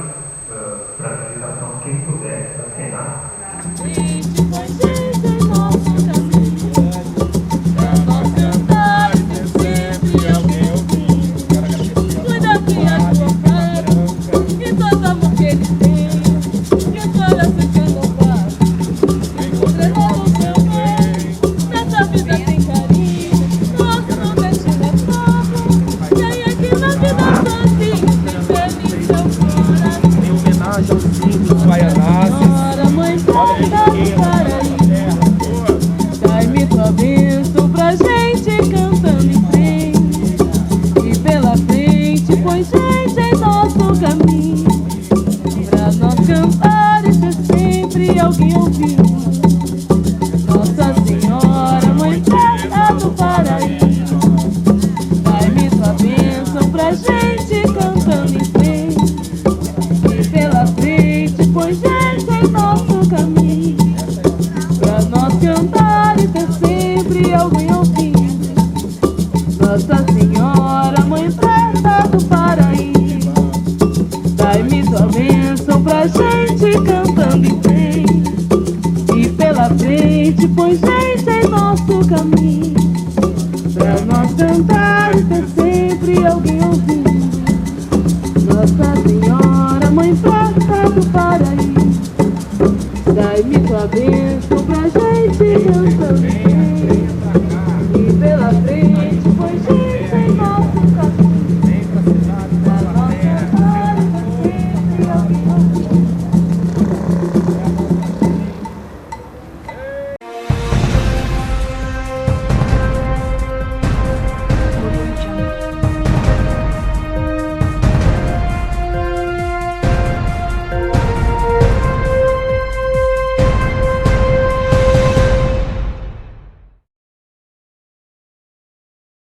para visitação, quem puder acenar. Dai-me tua bênção pra gente cantando em frente, e pela frente põe gente em nosso caminho, pra nós cantar e ter sempre alguém ouvindo. Nossa Senhora, Mãe Prata do Paraíso, dai-me tua bênção pra gente cantando em frente, e pela frente põe gente em nosso caminho, pra nós cantar e ter sempre alguém ouvindo. Nossa Senhora, Mãe Prata do Paraíso, dai-me tua bênção pra gente cantando em frente, e pela frente põe gente em nosso caminho, pra nós cantar e ter sempre alguém ouvindo. Nossa Senhora, Mãe Prata do Paraíso, dai-me tua bênção pra gente cantando em frente.